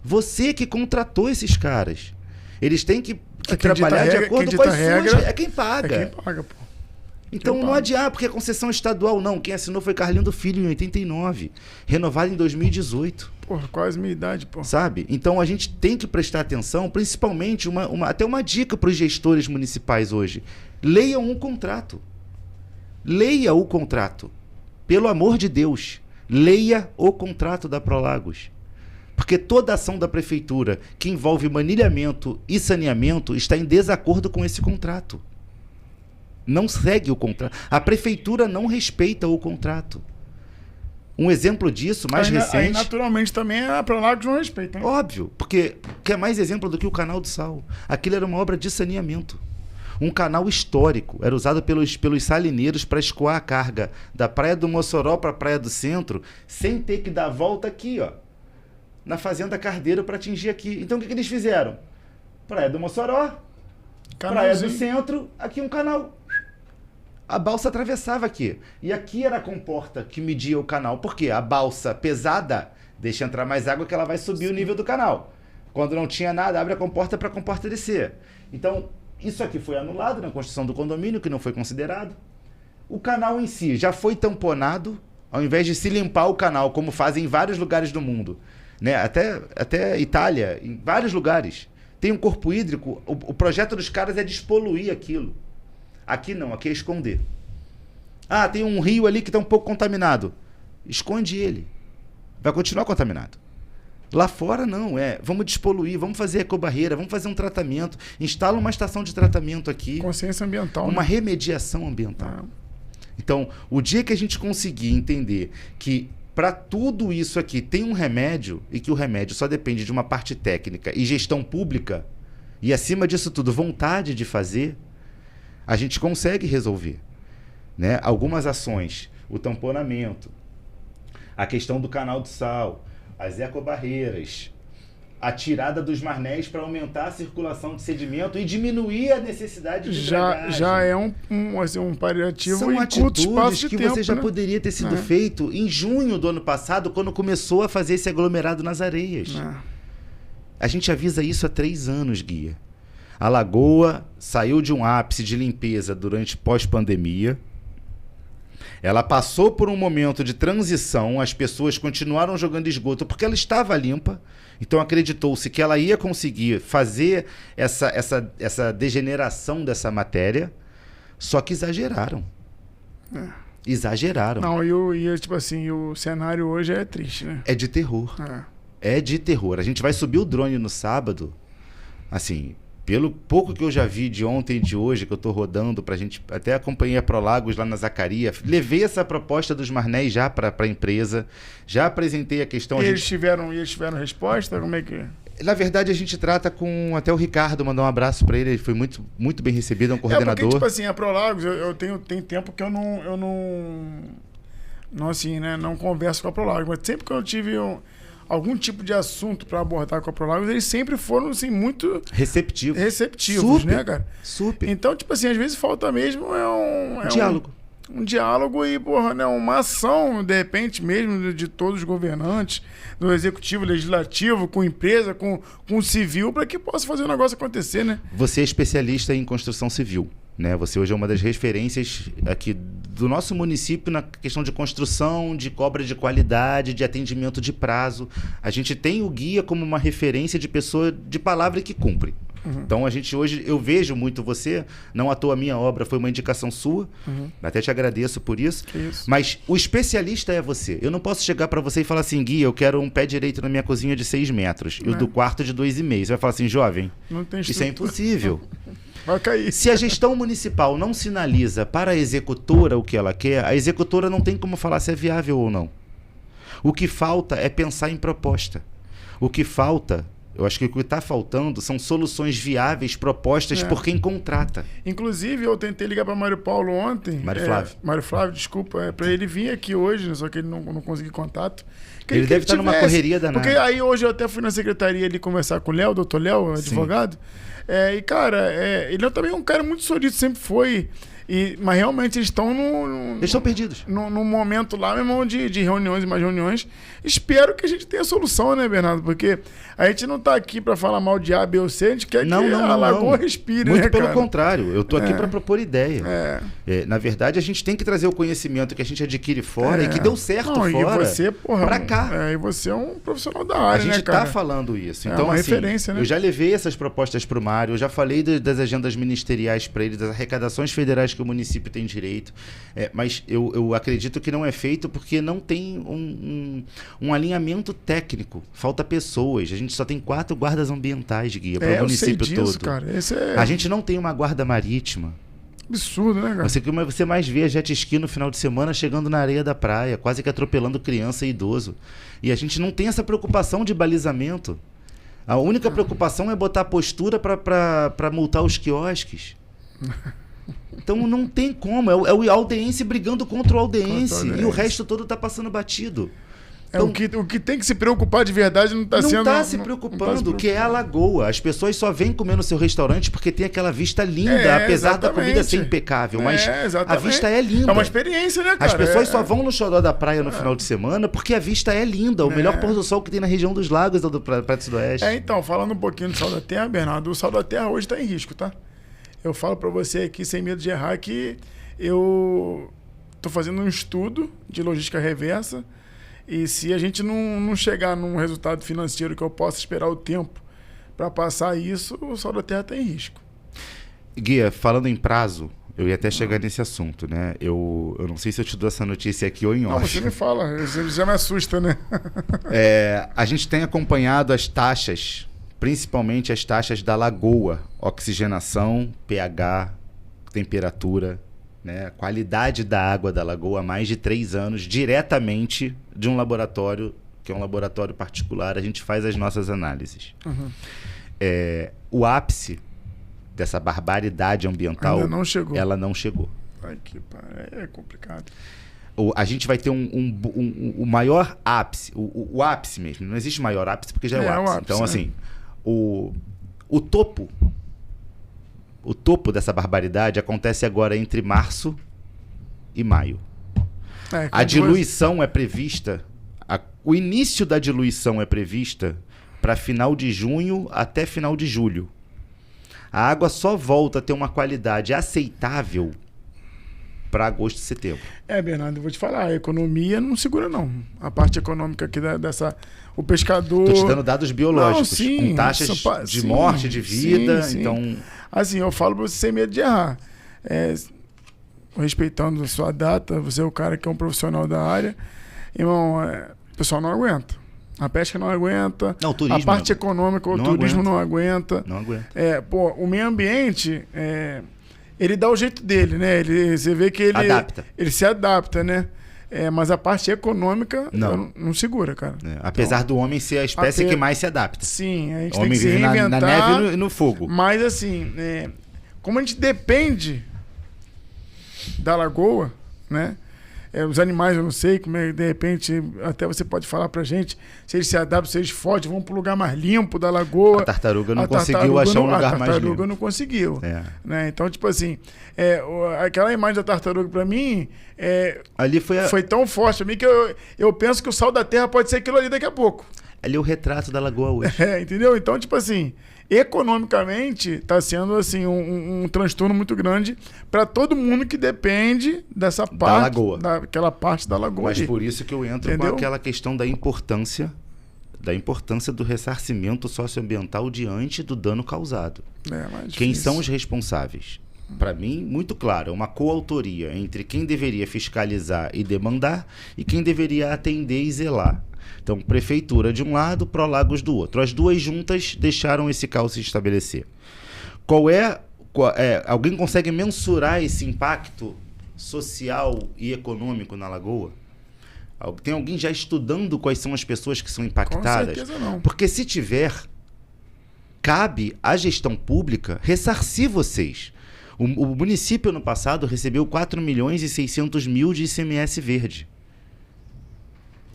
Você que contratou esses caras. Eles têm que trabalhar de acordo com as suas... É quem paga. É quem paga, pô. Então não adianta, porque a concessão estadual não. Quem assinou foi Carlindo Filho em 89, renovado em 2018. Porra, quase minha idade, pô. Sabe? Então a gente tem que prestar atenção, principalmente, até uma dica para os gestores municipais hoje. Leiam um contrato. Leia o contrato. Pelo amor de Deus, leia o contrato da Prolagos. Porque toda ação da prefeitura que envolve manilhamento e saneamento está em desacordo com esse contrato. Não segue o contrato. A prefeitura não respeita o contrato. Um exemplo disso, mais recente... Aí, naturalmente, também a Prolagos não respeita. Hein? Óbvio, porque é mais exemplo do que o Canal do Sal. Aquilo era uma obra de saneamento. Um canal histórico. Era usado pelos salineiros para escoar a carga da Praia do Mossoró para a Praia do Centro, sem ter que dar a volta aqui, ó, na Fazenda Cardeiro, para atingir aqui. Então, o que eles fizeram? Praia do Mossoró, Praia do Centro, aqui um canal. A balsa atravessava aqui. E aqui era a comporta que media o canal. Por quê? A balsa pesada deixa entrar mais água que ela vai subir o nível do canal. Quando não tinha nada, abre a comporta para a comporta descer. Então, isso aqui foi anulado na construção do condomínio, que não foi considerado. O canal em si já foi tamponado, ao invés de se limpar o canal, como fazem em vários lugares do mundo. Né? Até Itália, em vários lugares. Tem um corpo hídrico, o projeto dos caras é despoluir aquilo. Aqui não, aqui é esconder. Ah, tem um rio ali que está um pouco contaminado. Esconde ele. Vai continuar contaminado. Lá fora não, vamos despoluir, vamos fazer ecobarreira, vamos fazer um tratamento, instala uma estação de tratamento aqui. Consciência ambiental. Uma remediação ambiental. Então, o dia que a gente conseguir entender que para tudo isso aqui tem um remédio, e que o remédio só depende de uma parte técnica e gestão pública, e acima disso tudo, vontade de fazer, a gente consegue resolver. Né? Algumas ações, o tamponamento, a questão do canal do sal, as ecobarreiras, a tirada dos marnéis para aumentar a circulação de sedimento e diminuir a necessidade de drenagem. Já é um paliativo São em curto espaço atitudes de que tempo, você já né? poderia ter sido feito em junho do ano passado, quando começou a fazer esse aglomerado nas areias. A gente avisa isso há 3 anos, Guia. A lagoa saiu de um ápice de limpeza durante pós-pandemia. Ela passou por um momento de transição, as pessoas continuaram jogando esgoto porque ela estava limpa, então acreditou-se que ela ia conseguir fazer essa degeneração dessa matéria, só que exageraram. Exageraram. Não, tipo assim, o cenário hoje é triste, né? É de terror. É de terror. A gente vai subir o drone no sábado, assim... Pelo pouco que eu já vi de ontem e de hoje, que eu estou rodando pra gente, até acompanhei a Prolagos lá na Zacaria, levei essa proposta dos marnéis já para a empresa, já apresentei a questão... E eles tiveram resposta? Como é que... Na verdade, a gente trata com... Até o Ricardo, mandar um abraço para ele foi muito, muito bem recebido, é um coordenador. Porque, tipo assim, a Prolagos, eu tenho tempo que eu não converso com a Prolagos, mas sempre que eu tive algum tipo de assunto para abordar com a Prolagos, eles sempre foram, assim, muito... receptivos, super, né, cara? Super. Então, tipo assim, às vezes falta mesmo diálogo. Um diálogo e, porra, né, uma ação, de repente, mesmo de todos os governantes, do executivo, legislativo, com empresa, com civil, para que possa fazer o negócio acontecer, né? Você é especialista em construção civil, né? Você hoje é uma das referências aqui do nosso município na questão de construção, de cobra de qualidade, de atendimento de prazo. A gente tem o Guia como uma referência de pessoa de palavra que cumpre. Então a gente hoje, eu vejo muito você, não à toa a minha obra foi uma indicação sua, até te agradeço por isso, mas o especialista é você. Eu não posso chegar para você e falar assim, Guia, eu quero um pé direito na minha cozinha de 6 metros, e o do quarto de 2,5. Você vai falar assim, jovem, isso é impossível. Vai cair. Se a gestão municipal não sinaliza para a executora o que ela quer, a executora não tem como falar se é viável ou não. O que falta é pensar em proposta. O que falta... Eu acho que o que está faltando são soluções viáveis propostas por quem contrata. Inclusive, eu tentei ligar para Mário Paulo ontem. Mário Flávio, desculpa. Para ele vir aqui hoje, só que ele não conseguiu contato. Ele deve estar numa correria danada. Porque aí hoje eu até fui na secretaria ali conversar com o Léo, doutor Léo, advogado. E, cara, ele é também um cara muito solícito, sempre foi. Mas realmente eles estão eles estão perdidos. Num momento lá, meu irmão, de reuniões e mais reuniões. Espero que a gente tenha solução, né, Bernardo? Porque a gente não tá aqui para falar mal de A, B ou C, a gente quer que a lagoa respire, Muito né, pelo cara? contrário, eu tô aqui para propor ideia. Na verdade, a gente tem que trazer o conhecimento que a gente adquire fora e que deu certo fora. E você, porra, pra cá. E você é um profissional da área, né, A gente cara? tá falando isso. É então, uma assim, referência, né? Eu já levei essas propostas pro Mário, eu já falei das agendas ministeriais para ele, das arrecadações federais que o município tem direito. Mas eu acredito que não é feito porque não tem um alinhamento técnico. Falta pessoas. A gente só tem 4 guardas ambientais, Guia, para o município todo. Cara. A gente não tem uma guarda marítima. Absurdo, né, cara? Você mais vê a jet ski no final de semana chegando na areia da praia, quase que atropelando criança e idoso. E a gente não tem essa preocupação de balizamento. A única preocupação é botar postura para multar os quiosques. Então não tem como. É o aldeense brigando contra o aldeense. E o resto todo tá passando batido. Então, o que tem que se preocupar de verdade não está sendo... Não está se preocupando, que é a lagoa. As pessoas só vêm comer no seu restaurante porque tem aquela vista linda, apesar da comida ser impecável. Mas a vista é linda. É uma experiência, né, cara? As pessoas só vão no xodó da praia no final de semana porque a vista é linda. O melhor pôr do sol que tem na região dos lagos é do Prato Sudoeste. Então, falando um pouquinho do Sal da Terra, Bernardo, o Sal da Terra hoje está em risco, tá? Eu falo para você aqui, sem medo de errar, que eu estou fazendo um estudo de logística reversa. E se a gente não chegar num resultado financeiro que eu possa esperar o tempo para passar isso, o Sal da Terra está em risco. Guia, falando em prazo, eu ia até chegar nesse assunto, né? Eu não sei se eu te dou essa notícia aqui ou em off. Não, você me fala, você já me assusta, né? A gente tem acompanhado as taxas, principalmente as taxas da lagoa, oxigenação, pH, temperatura, né? Qualidade da água da lagoa há mais de 3 anos, diretamente de um laboratório, que é um laboratório particular, a gente faz as nossas análises. O ápice dessa barbaridade ambiental, ainda não chegou. Ela não chegou. Ai, é complicado. a gente vai ter o maior ápice, o ápice mesmo. Não existe maior ápice porque já é o ápice. Então, assim, o topo dessa barbaridade acontece agora entre março e maio. A diluição é prevista, o início da diluição é prevista para final de junho até final de julho. A água só volta a ter uma qualidade aceitável para agosto e setembro. Bernardo, eu vou te falar, a economia não segura não. A parte econômica aqui o pescador... Tô te dando dados biológicos, não, sim, com taxas de morte, de vida, sim. Então... Assim, eu falo para você sem medo de errar. Respeitando a sua data, você é o cara que é um profissional da área. Irmão, o pessoal não aguenta. A pesca não aguenta. Não, o turismo a parte econômica, o turismo não aguenta. Não aguenta. O meio ambiente, ele dá o jeito dele, né? Você vê que ele se adapta, né? Mas a parte econômica não segura, cara. Apesar do homem ser a espécie que mais se adapta. Sim, a gente o homem tem que se vive reinventar. Na neve e no fogo. Mas assim, como a gente depende da lagoa, né? Os animais, eu não sei como é, de repente, até você pode falar pra gente se eles se adaptam, se eles fogem, vão pro lugar mais limpo da lagoa. A tartaruga não conseguiu achar um lugar mais limpo. A tartaruga não conseguiu. Né? Então, tipo assim, aquela imagem da tartaruga pra mim ali foi tão forte pra mim que eu penso que o sal da terra pode ser aquilo ali daqui a pouco. Ali é o retrato da lagoa hoje. Entendeu? Então, tipo assim, economicamente está sendo assim um transtorno muito grande para todo mundo que depende dessa parte da lagoa, daquela parte da lagoa. Mas por isso que eu entro com aquela questão da importância do ressarcimento socioambiental diante do dano causado. Quem são os responsáveis? Para mim, muito claro, uma coautoria entre quem deveria fiscalizar e demandar e quem deveria atender e zelar. Então, prefeitura de um lado, Prolagos do outro. As duas juntas deixaram esse caos se estabelecer. Alguém consegue mensurar esse impacto social e econômico na lagoa? Tem alguém já estudando quais são as pessoas que são impactadas? Com certeza não. Porque se tiver, cabe à gestão pública ressarcir vocês. O município, ano passado, recebeu 4.600.000 de ICMS verde.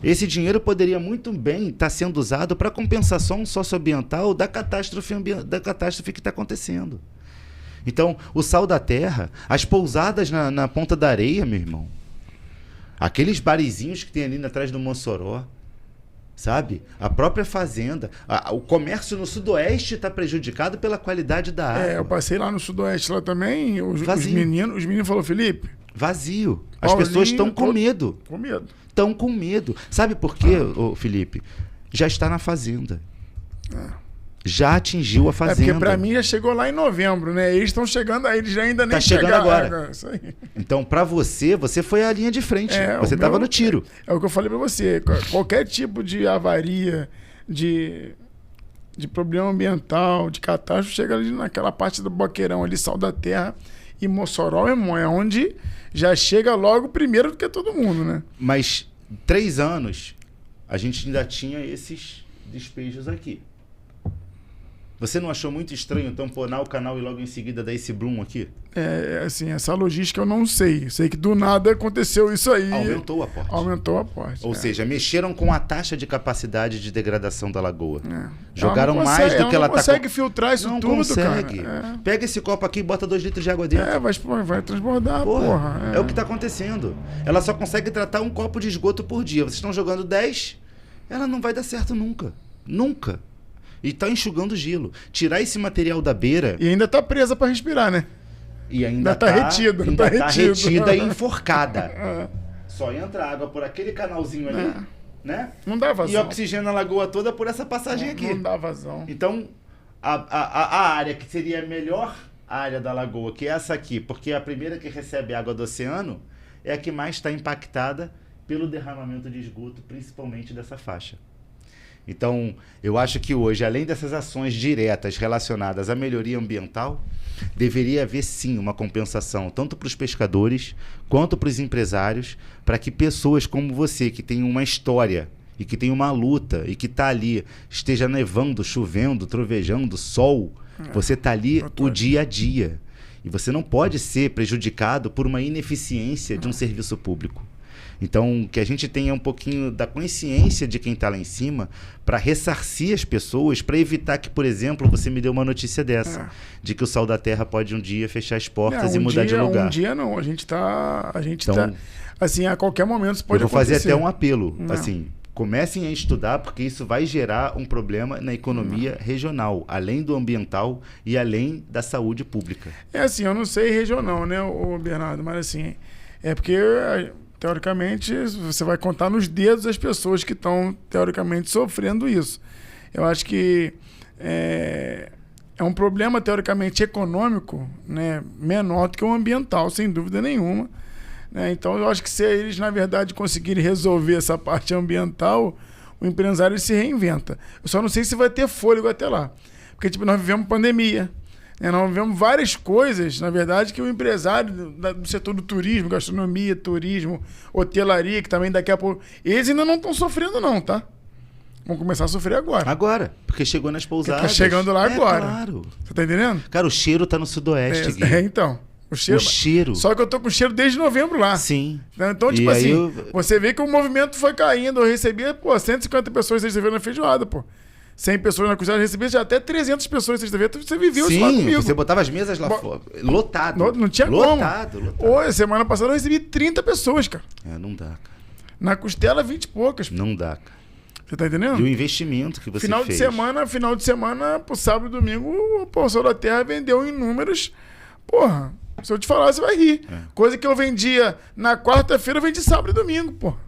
Esse dinheiro poderia muito bem estar sendo usado para compensação socioambiental da catástrofe que está acontecendo. Então, o sal da terra, as pousadas na ponta da areia, meu irmão, aqueles barizinhos que tem ali atrás do Mossoró, sabe? A própria fazenda, o comércio no sudoeste está prejudicado pela qualidade da água. Eu passei lá no sudoeste lá também, os meninos falaram, Felipe... Vazio. As pessoas estão com medo. Com medo. Estão com medo. Sabe por quê, Felipe? Já está na fazenda. Já atingiu a fazenda. Porque para mim já chegou lá em novembro, né? Eles estão chegando aí, eles já ainda nem chegaram. Tá chegando agora. Isso aí. Então, para você foi a linha de frente. Você estava no tiro. É o que eu falei para você. Qualquer tipo de avaria, de problema ambiental, de catástrofe, chega ali naquela parte do Boqueirão, ali, Sal da Terra e Mossoró, é onde já chega logo primeiro do que todo mundo, né? Mas 3 anos, a gente ainda tinha esses despejos aqui. Você não achou muito estranho tamponar o canal e logo em seguida dar esse bloom aqui? Assim, essa logística eu não sei. Sei que do nada aconteceu isso aí. Aumentou o aporte. Aumentou o aporte. Ou seja, mexeram com a taxa de capacidade de degradação da lagoa. Jogaram mais do que ela está... Não consegue filtrar isso tudo, consegue. Cara. Pega esse copo aqui e bota 2 litros de água dentro. Vai transbordar, porra. É o que está acontecendo. Ela só consegue tratar 1 copo de esgoto por dia. Vocês estão jogando 10, ela não vai dar certo nunca. Nunca. E está enxugando gelo. Tirar esse material da beira... E ainda está presa para respirar, né? E ainda está retida. Ainda está retida e enforcada. Só entra água por aquele canalzinho ali, né? Não dá vazão. E oxigena a lagoa toda por essa passagem aqui. Não dá vazão. Então, a área que seria a melhor área da lagoa, que é essa aqui, porque é a primeira que recebe água do oceano, é a que mais está impactada pelo derramamento de esgoto, principalmente dessa faixa. Então, eu acho que hoje, além dessas ações diretas relacionadas à melhoria ambiental, deveria haver sim uma compensação, tanto para os pescadores quanto para os empresários, para que pessoas como você, que tem uma história e que tem uma luta e que está ali, esteja nevando, chovendo, trovejando, sol, você está ali o dia a dia. E você não pode ser prejudicado por uma ineficiência de um serviço público. Então, que a gente tenha um pouquinho da consciência de quem está lá em cima para ressarcir as pessoas, para evitar que, por exemplo, você me deu uma notícia dessa, de que o Sal da Terra pode um dia fechar as portas e mudar de lugar. Um dia não, a gente tá, assim, a qualquer momento isso pode acontecer. Eu vou fazer até um apelo, assim, comecem a estudar, porque isso vai gerar um problema na economia regional, além do ambiental e além da saúde pública. É assim, eu não sei regional, né, Bernardo, mas assim, é porque... Teoricamente, você vai contar nos dedos as pessoas que estão, teoricamente, sofrendo isso. Eu acho que é um problema, teoricamente, econômico, né, menor do que o ambiental, sem dúvida nenhuma. Né? Então, eu acho que se eles, na verdade, conseguirem resolver essa parte ambiental, o empresário se reinventa. Eu só não sei se vai ter fôlego até lá. Porque, tipo, nós vivemos pandemia. Nós vivemos várias coisas, na verdade, que o empresário do setor do turismo, gastronomia, turismo, hotelaria, que também daqui a pouco... Eles ainda não estão sofrendo não, tá? Vão começar a sofrer agora. Agora, porque chegou nas pousadas. Porque tá chegando lá agora. Claro. Você tá entendendo? Cara, o cheiro tá no sudoeste, Gui. Então. O cheiro. Só que eu tô com cheiro desde novembro lá. Sim. Então, tipo assim, você vê que o movimento foi caindo. Eu recebia, 150 pessoas sexta-feira na feijoada, 100 pessoas na cozinha, eu recebia já até 300 pessoas sexta-feira. Você viveu isso lá comigo. Você botava as mesas lá fora. Lotado. Não tinha lotado. Hoje, semana passada, eu recebi 30 pessoas, cara. Não dá, cara. Na costela, 20 e poucas. Não dá, cara. Você tá entendendo? E o investimento que você final fez. Final de semana, pro sábado e domingo, o Sal da Terra vendeu em números. Se eu te falar, você vai rir. Coisa que eu vendia na quarta-feira, eu vendi sábado e domingo,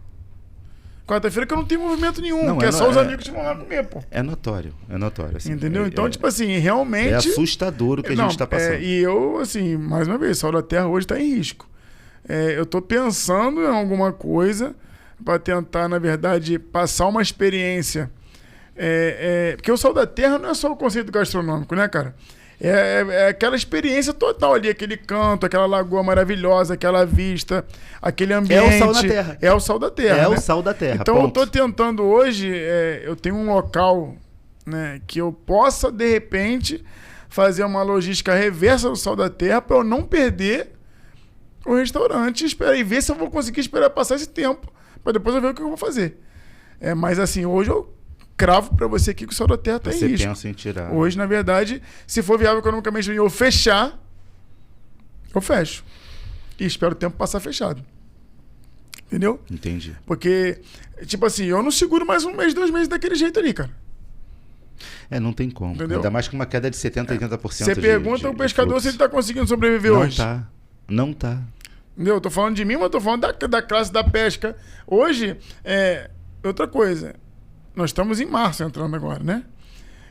Quarta-feira que eu não tenho movimento nenhum, só os amigos que vão lá comer, É notório, assim. Entendeu? Então, tipo assim, realmente... É assustador o que a gente tá passando. E eu, assim, mais uma vez, o Sal da Terra hoje tá em risco. Eu tô pensando em alguma coisa para tentar, na verdade, passar uma experiência. Porque o Sal da Terra não é só o conceito gastronômico, né, cara? É aquela experiência total ali, aquele canto, aquela lagoa maravilhosa, aquela vista, aquele ambiente. É o Sal da Terra. É o Sal da Terra. É, né? O Sal da Terra. Então eu tô tentando hoje, eu tenho um local, né, que eu possa, de repente, fazer uma logística reversa do Sal da Terra para eu não perder o restaurante e ver se eu vou conseguir esperar passar esse tempo, para depois eu ver o que eu vou fazer. Mas assim, hoje eu cravo para você aqui que o Sal da Terra tá em risco. Você pensa em tirar. Hoje, na verdade, se for viável economicamente eu fechar, eu fecho. E espero o tempo passar fechado. Entendeu? Entendi. Porque, tipo assim, eu não seguro mais 1 mês, 2 meses daquele jeito ali, cara. Não tem como. Entendeu? Ainda mais com uma queda de 70%, 80%. Você pergunta ao pescador se ele tá conseguindo sobreviver hoje. Não tá. Entendeu? Eu tô falando de mim, mas eu tô falando da classe da pesca. Hoje, outra coisa... Nós estamos em março entrando agora, né?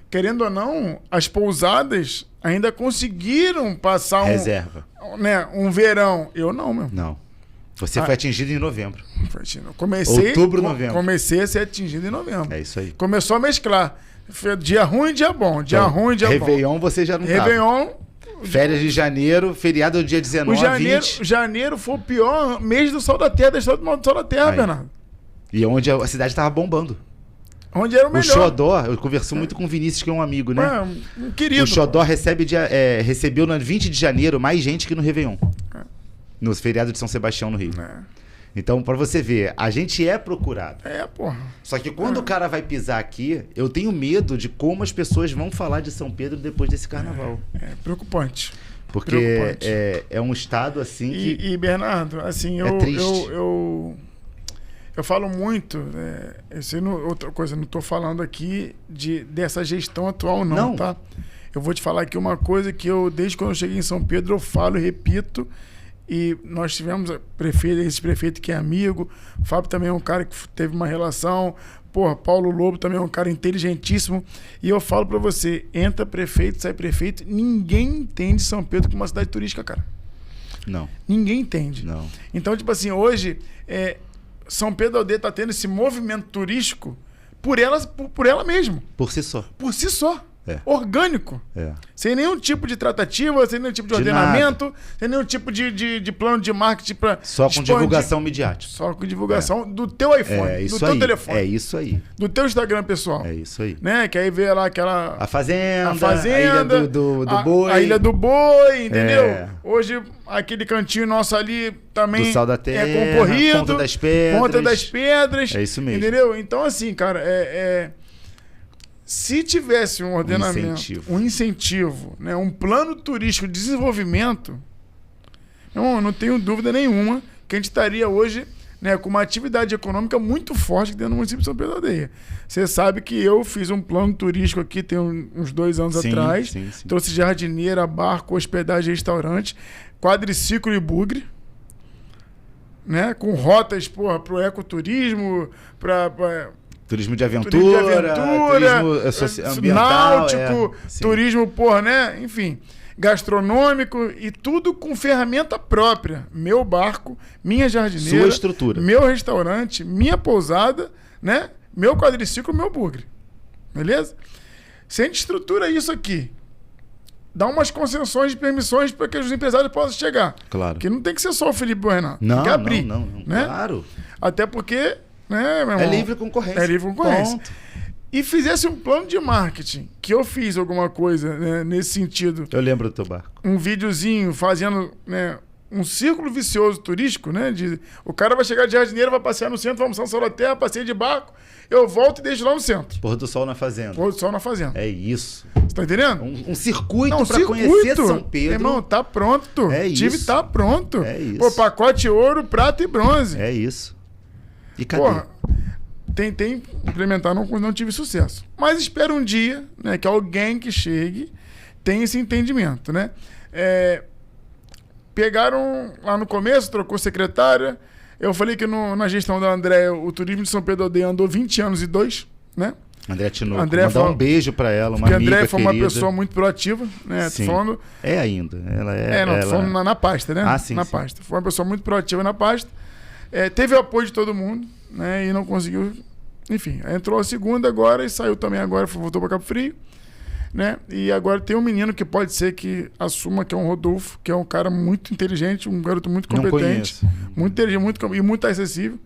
Querendo ou não, as pousadas ainda conseguiram passar reserva. Um verão. Eu não, meu. Não. Você foi atingido em novembro. Outubro, novembro. Comecei a ser atingido em novembro. É isso aí. Começou a mesclar. Dia ruim e dia bom. Dia ruim e dia bom. Réveillon você já não Réveillon. Férias de janeiro, feriado do dia 19, 20. Janeiro foi o pior mês do Sal da Terra, da história do Sal da Terra, Bernardo. E onde a cidade estava bombando. Onde era o melhor. O Xodó, eu converso muito com o Vinícius, que é um amigo, né? Um querido. O Xodó recebeu no 20 de janeiro mais gente que no Réveillon. No feriado de São Sebastião, no Rio. Então, pra você ver, a gente é procurado. Porra. Só que quando o cara vai pisar aqui, eu tenho medo de como as pessoas vão falar de São Pedro depois desse carnaval. Preocupante. Porque é um estado assim que... E Bernardo, assim, eu falo muito, outra coisa, não estou falando aqui dessa gestão atual não, tá? Eu vou te falar aqui uma coisa que desde quando eu cheguei em São Pedro, eu falo e repito, e nós tivemos esse prefeito que é amigo, o Fábio também é um cara que teve uma relação, Paulo Lobo também é um cara inteligentíssimo, e eu falo para você, entra prefeito, sai prefeito, ninguém entende São Pedro como uma cidade turística, cara. Não. Ninguém entende. Não. Então, tipo assim, hoje... São Pedro da Aldeia está tendo esse movimento turístico por ela mesma. Por si só. Por si só. Orgânico. Sem nenhum tipo de tratativa, sem nenhum tipo de ordenamento, sem nenhum tipo de plano de marketing para só com divulgação midiática. Só com divulgação do teu iPhone, do teu telefone. É isso aí. Do teu Instagram pessoal. É isso aí. Né? Que aí vê lá aquela... A Fazenda, a Ilha do Boi. A Ilha do Boi, entendeu? Hoje, aquele cantinho nosso ali também do Sal da Terra, é concorrido. Ponta das Pedras. É isso mesmo. Entendeu? Então, assim, cara, se tivesse um ordenamento, um incentivo, né, um plano turístico de desenvolvimento, eu não tenho dúvida nenhuma que a gente estaria hoje, né, com uma atividade econômica muito forte dentro do município de São Pedro da Aldeia. Você sabe que eu fiz um plano turístico aqui tem uns 2 anos atrás, trouxe jardineira, barco, hospedagem, restaurante, quadriciclo e bugre, né, com rotas para o ecoturismo, turismo de aventura, turismo ambiental, náutico, turismo, né? Enfim, gastronômico e tudo com ferramenta própria. Meu barco, minha jardineira, sua estrutura, meu restaurante, minha pousada, né? Meu quadriciclo, meu bugre. Beleza? Se a gente estrutura isso aqui, dá umas concessões de permissões para que os empresários possam chegar. Claro. Porque não tem que ser só o Felipe Renato. Não, tem que abrir. Não. Né? Claro. Até porque... né, meu irmão? É livre concorrência. É livre concorrência. Ponto. E fizesse um plano de marketing, que eu fiz alguma coisa, né, nesse sentido. Eu lembro do teu barco. Um videozinho fazendo, né, um círculo vicioso turístico, né? O cara vai chegar de jardineiro, vai passear no centro, vai almoçar no Sal da Terra, passeia de barco, eu volto e deixo lá no centro. Pôr do sol na fazenda. Pôr do sol na fazenda. É isso. Você tá entendendo? Um circuito para conhecer São Pedro. Irmão, tá pronto. É isso. Tive tá pronto. É isso. Pô, pacote ouro, prata e bronze. É isso. E cadê? Porra, tentei implementar, não tive sucesso. Mas espero um dia, né, que alguém que chegue tenha esse entendimento, né? Pegaram lá no começo, trocou secretária. Eu falei que na gestão da André, o turismo de São Pedro da Aldeia andou 20 anos e 2, né? André Tinoco, mandar um beijo para ela, uma amiga querida. André foi uma pessoa muito proativa, né? Sim. Tô falando... É ainda. Tô falando na pasta, né? Sim, pasta. Foi uma pessoa muito proativa na pasta. Teve o apoio de todo mundo, né? E não conseguiu... Enfim, entrou a segunda agora e saiu também agora, voltou para Cabo Frio, né? E agora tem um menino que pode ser que assuma, que é um Rodolfo, que é um cara muito inteligente, um garoto muito competente, muito inteligente e muito acessível,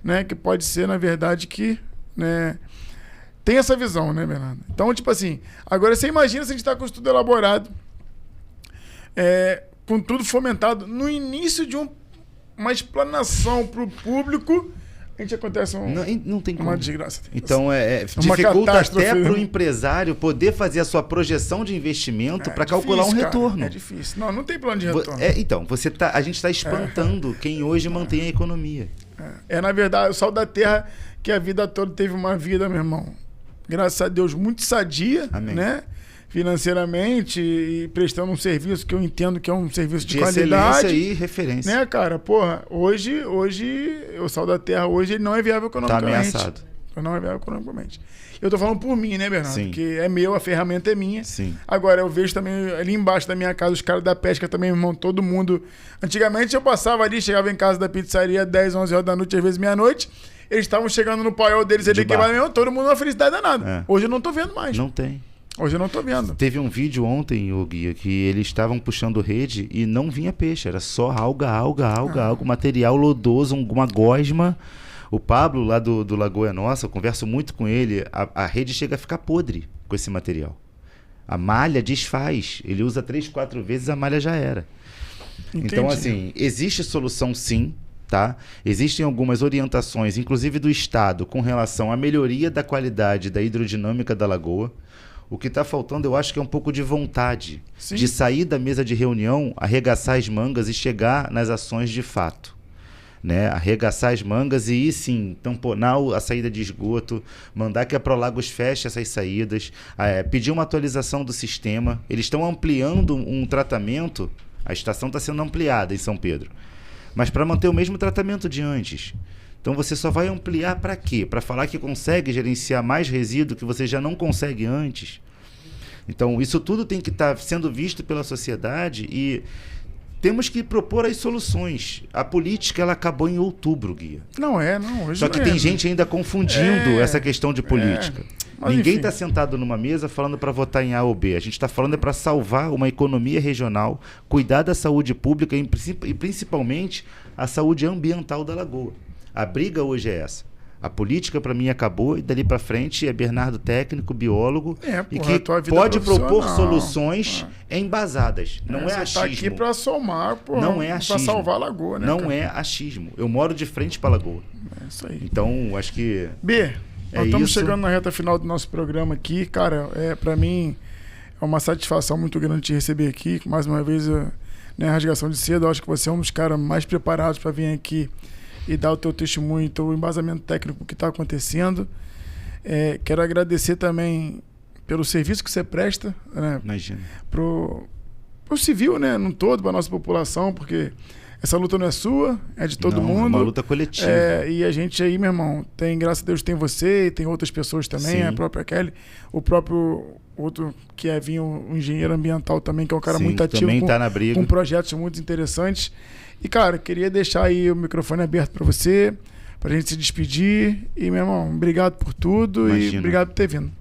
né? Que pode ser, na verdade, que, né, tem essa visão, né, Bernardo? Então, tipo assim, agora você imagina se a gente está com isso tudo elaborado, com tudo fomentado, no início de uma explanação para o público, a gente acontece não tem como. Uma desgraça. Então, dificulta até para o empresário poder fazer a sua projeção de investimento para calcular um retorno. É difícil. Não tem plano de retorno. Então, a gente está espantando quem hoje mantém a economia. Na verdade, o Sal da Terra, que a vida toda teve uma vida, meu irmão, graças a Deus, muito sadia, né? Financeiramente e prestando um serviço que eu entendo que é um serviço de qualidade. Excelência e referência. Né, cara? Porra, hoje o Sal da Terra hoje ele não é viável economicamente. Tá ameaçado. Não é viável economicamente. Eu tô falando por mim, né, Bernardo? Sim. Porque é meu, a ferramenta é minha. Sim. Agora, eu vejo também ali embaixo da minha casa, os caras da pesca também, irmão, todo mundo. Antigamente eu passava ali, chegava em casa da pizzaria 10, 11 horas da noite, às vezes meia-noite. Eles estavam chegando no paiol deles ali, todo mundo uma felicidade danada. Hoje eu não tô vendo mais. Não tem. Hoje eu não tô vendo. Teve um vídeo ontem, o Guia, que eles estavam puxando rede e não vinha peixe. Era só alga, material lodoso, uma gosma. O Pablo, lá do Lagoa Nossa, eu converso muito com ele, a rede chega a ficar podre com esse material. A malha desfaz. Ele usa 3, 4 vezes, a malha já era. Entendi. Então, assim, existe solução sim, tá? Existem algumas orientações, inclusive do Estado, com relação à melhoria da qualidade da hidrodinâmica da lagoa. O que está faltando, eu acho que é um pouco de vontade. Sim. De sair da mesa de reunião, arregaçar as mangas e chegar nas ações de fato. Né? Arregaçar as mangas e ir, sim, tamponar a saída de esgoto, mandar que a Prolagos feche essas saídas, pedir uma atualização do sistema. Eles estão ampliando um tratamento, a estação está sendo ampliada em São Pedro, mas para manter o mesmo tratamento de antes. Então você só vai ampliar para quê? Para falar que consegue gerenciar mais resíduo que você já não consegue antes. Então isso tudo tem que estar sendo visto pela sociedade e temos que propor as soluções. A política ela acabou em outubro, Guia. Não. Hoje só que tem gente ainda confundindo essa questão de política. Mas, Ninguém enfim. está sentado numa mesa falando para votar em A ou B. A gente está falando para salvar uma economia regional, cuidar da saúde pública e principalmente a saúde ambiental da Lagoa. A briga hoje é essa. A política, para mim, acabou e dali para frente é Bernardo técnico, biólogo, e que pode propor soluções embasadas. Não é achismo. Você está aqui para somar, não é achismo. Para salvar a Lagoa, né? Não cara? é achismo. Eu moro de frente para a Lagoa. É isso aí. Então, acho que... B, nós estamos chegando na reta final do nosso programa aqui. Cara, para mim é uma satisfação muito grande te receber aqui. Mais uma vez, né, rasgação de seda. Eu acho que você é um dos caras mais preparados para vir aqui e dar o teu testemunho, o teu embasamento técnico que está acontecendo. Quero agradecer também pelo serviço que você presta, né, imagina, pro civil, né, no todo, para nossa população, porque essa luta não é sua, é de todo mundo. É uma luta coletiva. E a gente aí, meu irmão, graças a Deus tem você e tem outras pessoas também, a própria Kelly, o próprio outro que é um engenheiro ambiental também, que é um cara muito ativo, também tá na briga, com projetos muito interessantes. E, cara, queria deixar aí o microfone aberto para você, pra gente se despedir. E, meu irmão, obrigado por tudo. Imagina. E obrigado por ter vindo.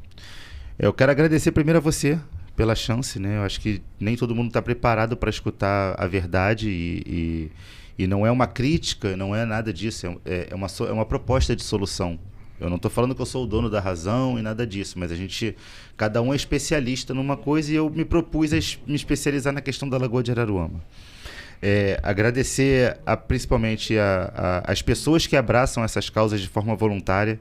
Eu quero agradecer primeiro a você pela chance, né? Eu acho que nem todo mundo está preparado para escutar a verdade e não é uma crítica, não é nada disso, é uma proposta de solução. Eu não estou falando que eu sou o dono da razão e nada disso, mas cada um é especialista numa coisa e eu me propus a me especializar na questão da Lagoa de Araruama. Agradecer principalmente as pessoas que abraçam essas causas de forma voluntária,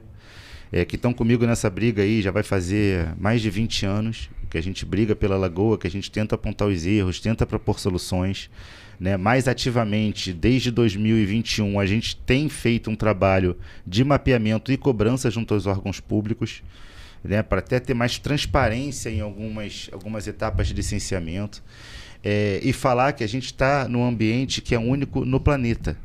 que estão comigo nessa briga aí, já vai fazer mais de 20 anos, que a gente briga pela Lagoa, que a gente tenta apontar os erros, tenta propor soluções, né? Mais ativamente, desde 2021, a gente tem feito um trabalho de mapeamento e cobrança junto aos órgãos públicos, né? Para até ter mais transparência em algumas etapas de licenciamento. E falar que a gente está num ambiente que é único no planeta.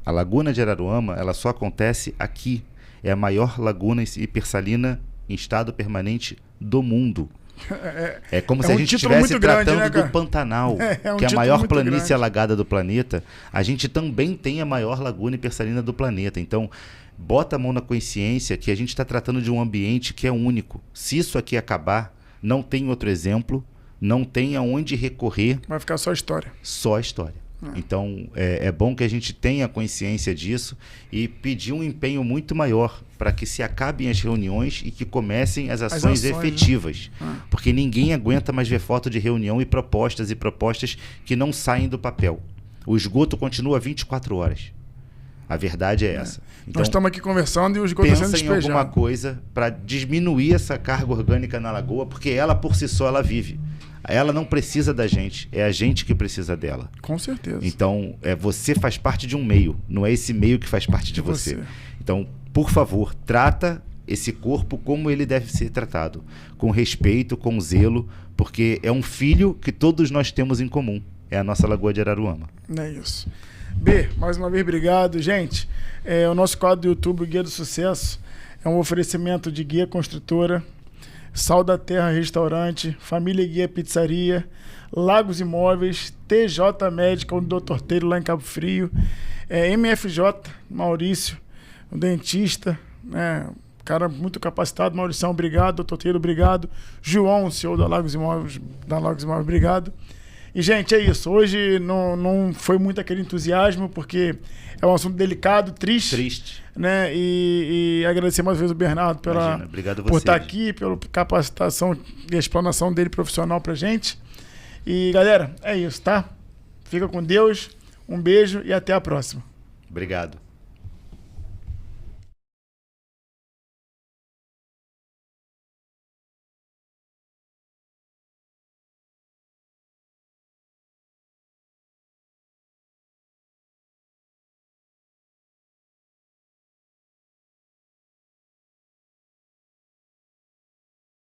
A Laguna de Araruama, ela só acontece aqui. É a maior laguna hipersalina em estado permanente do mundo. É como se a gente estivesse tratando, né, do Pantanal, que é a maior planície alagada do planeta. A gente também tem a maior laguna hipersalina do planeta. Então, bota a mão na consciência que a gente está tratando de um ambiente que é único. Se isso aqui acabar, não tem outro exemplo. Não tem aonde recorrer. Vai ficar só história. Só história. Então, é bom que a gente tenha consciência disso e pedir um empenho muito maior para que se acabem as reuniões e que comecem as ações efetivas. Né? Porque ninguém aguenta mais ver foto de reunião e propostas que não saem do papel. O esgoto continua 24 horas. A verdade é essa. Então, nós estamos aqui conversando e o esgoto está sendo despejado. Pensa em alguma coisa para diminuir essa carga orgânica na lagoa, porque ela por si só ela vive. Ela não precisa da gente, é a gente que precisa dela. Com certeza. Então, você faz parte de um meio, não é esse meio que faz parte de você. Então, por favor, trata esse corpo como ele deve ser tratado, com respeito, com zelo, porque é um filho que todos nós temos em comum, é a nossa Lagoa de Araruama. É isso. B, mais uma vez, obrigado. Gente, o nosso quadro do YouTube, Guia do Sucesso, é um oferecimento de Guia Construtora, Sal da Terra Restaurante, Família Guia Pizzaria, Lagos Imóveis, TJ Médica, o Dr. Teiro lá em Cabo Frio, MFJ, Maurício, o dentista, né, cara muito capacitado, Maurição, obrigado, Dr. Teiro, obrigado, João, CEO da Lagos Imóveis, obrigado. E, gente, é isso. Hoje não foi muito aquele entusiasmo, porque é um assunto delicado, triste. Né? E agradecer mais uma vez o Bernardo por estar aqui, pela capacitação e explanação dele profissional pra gente. E, galera, é isso, tá? Fica com Deus, um beijo e até a próxima. Obrigado.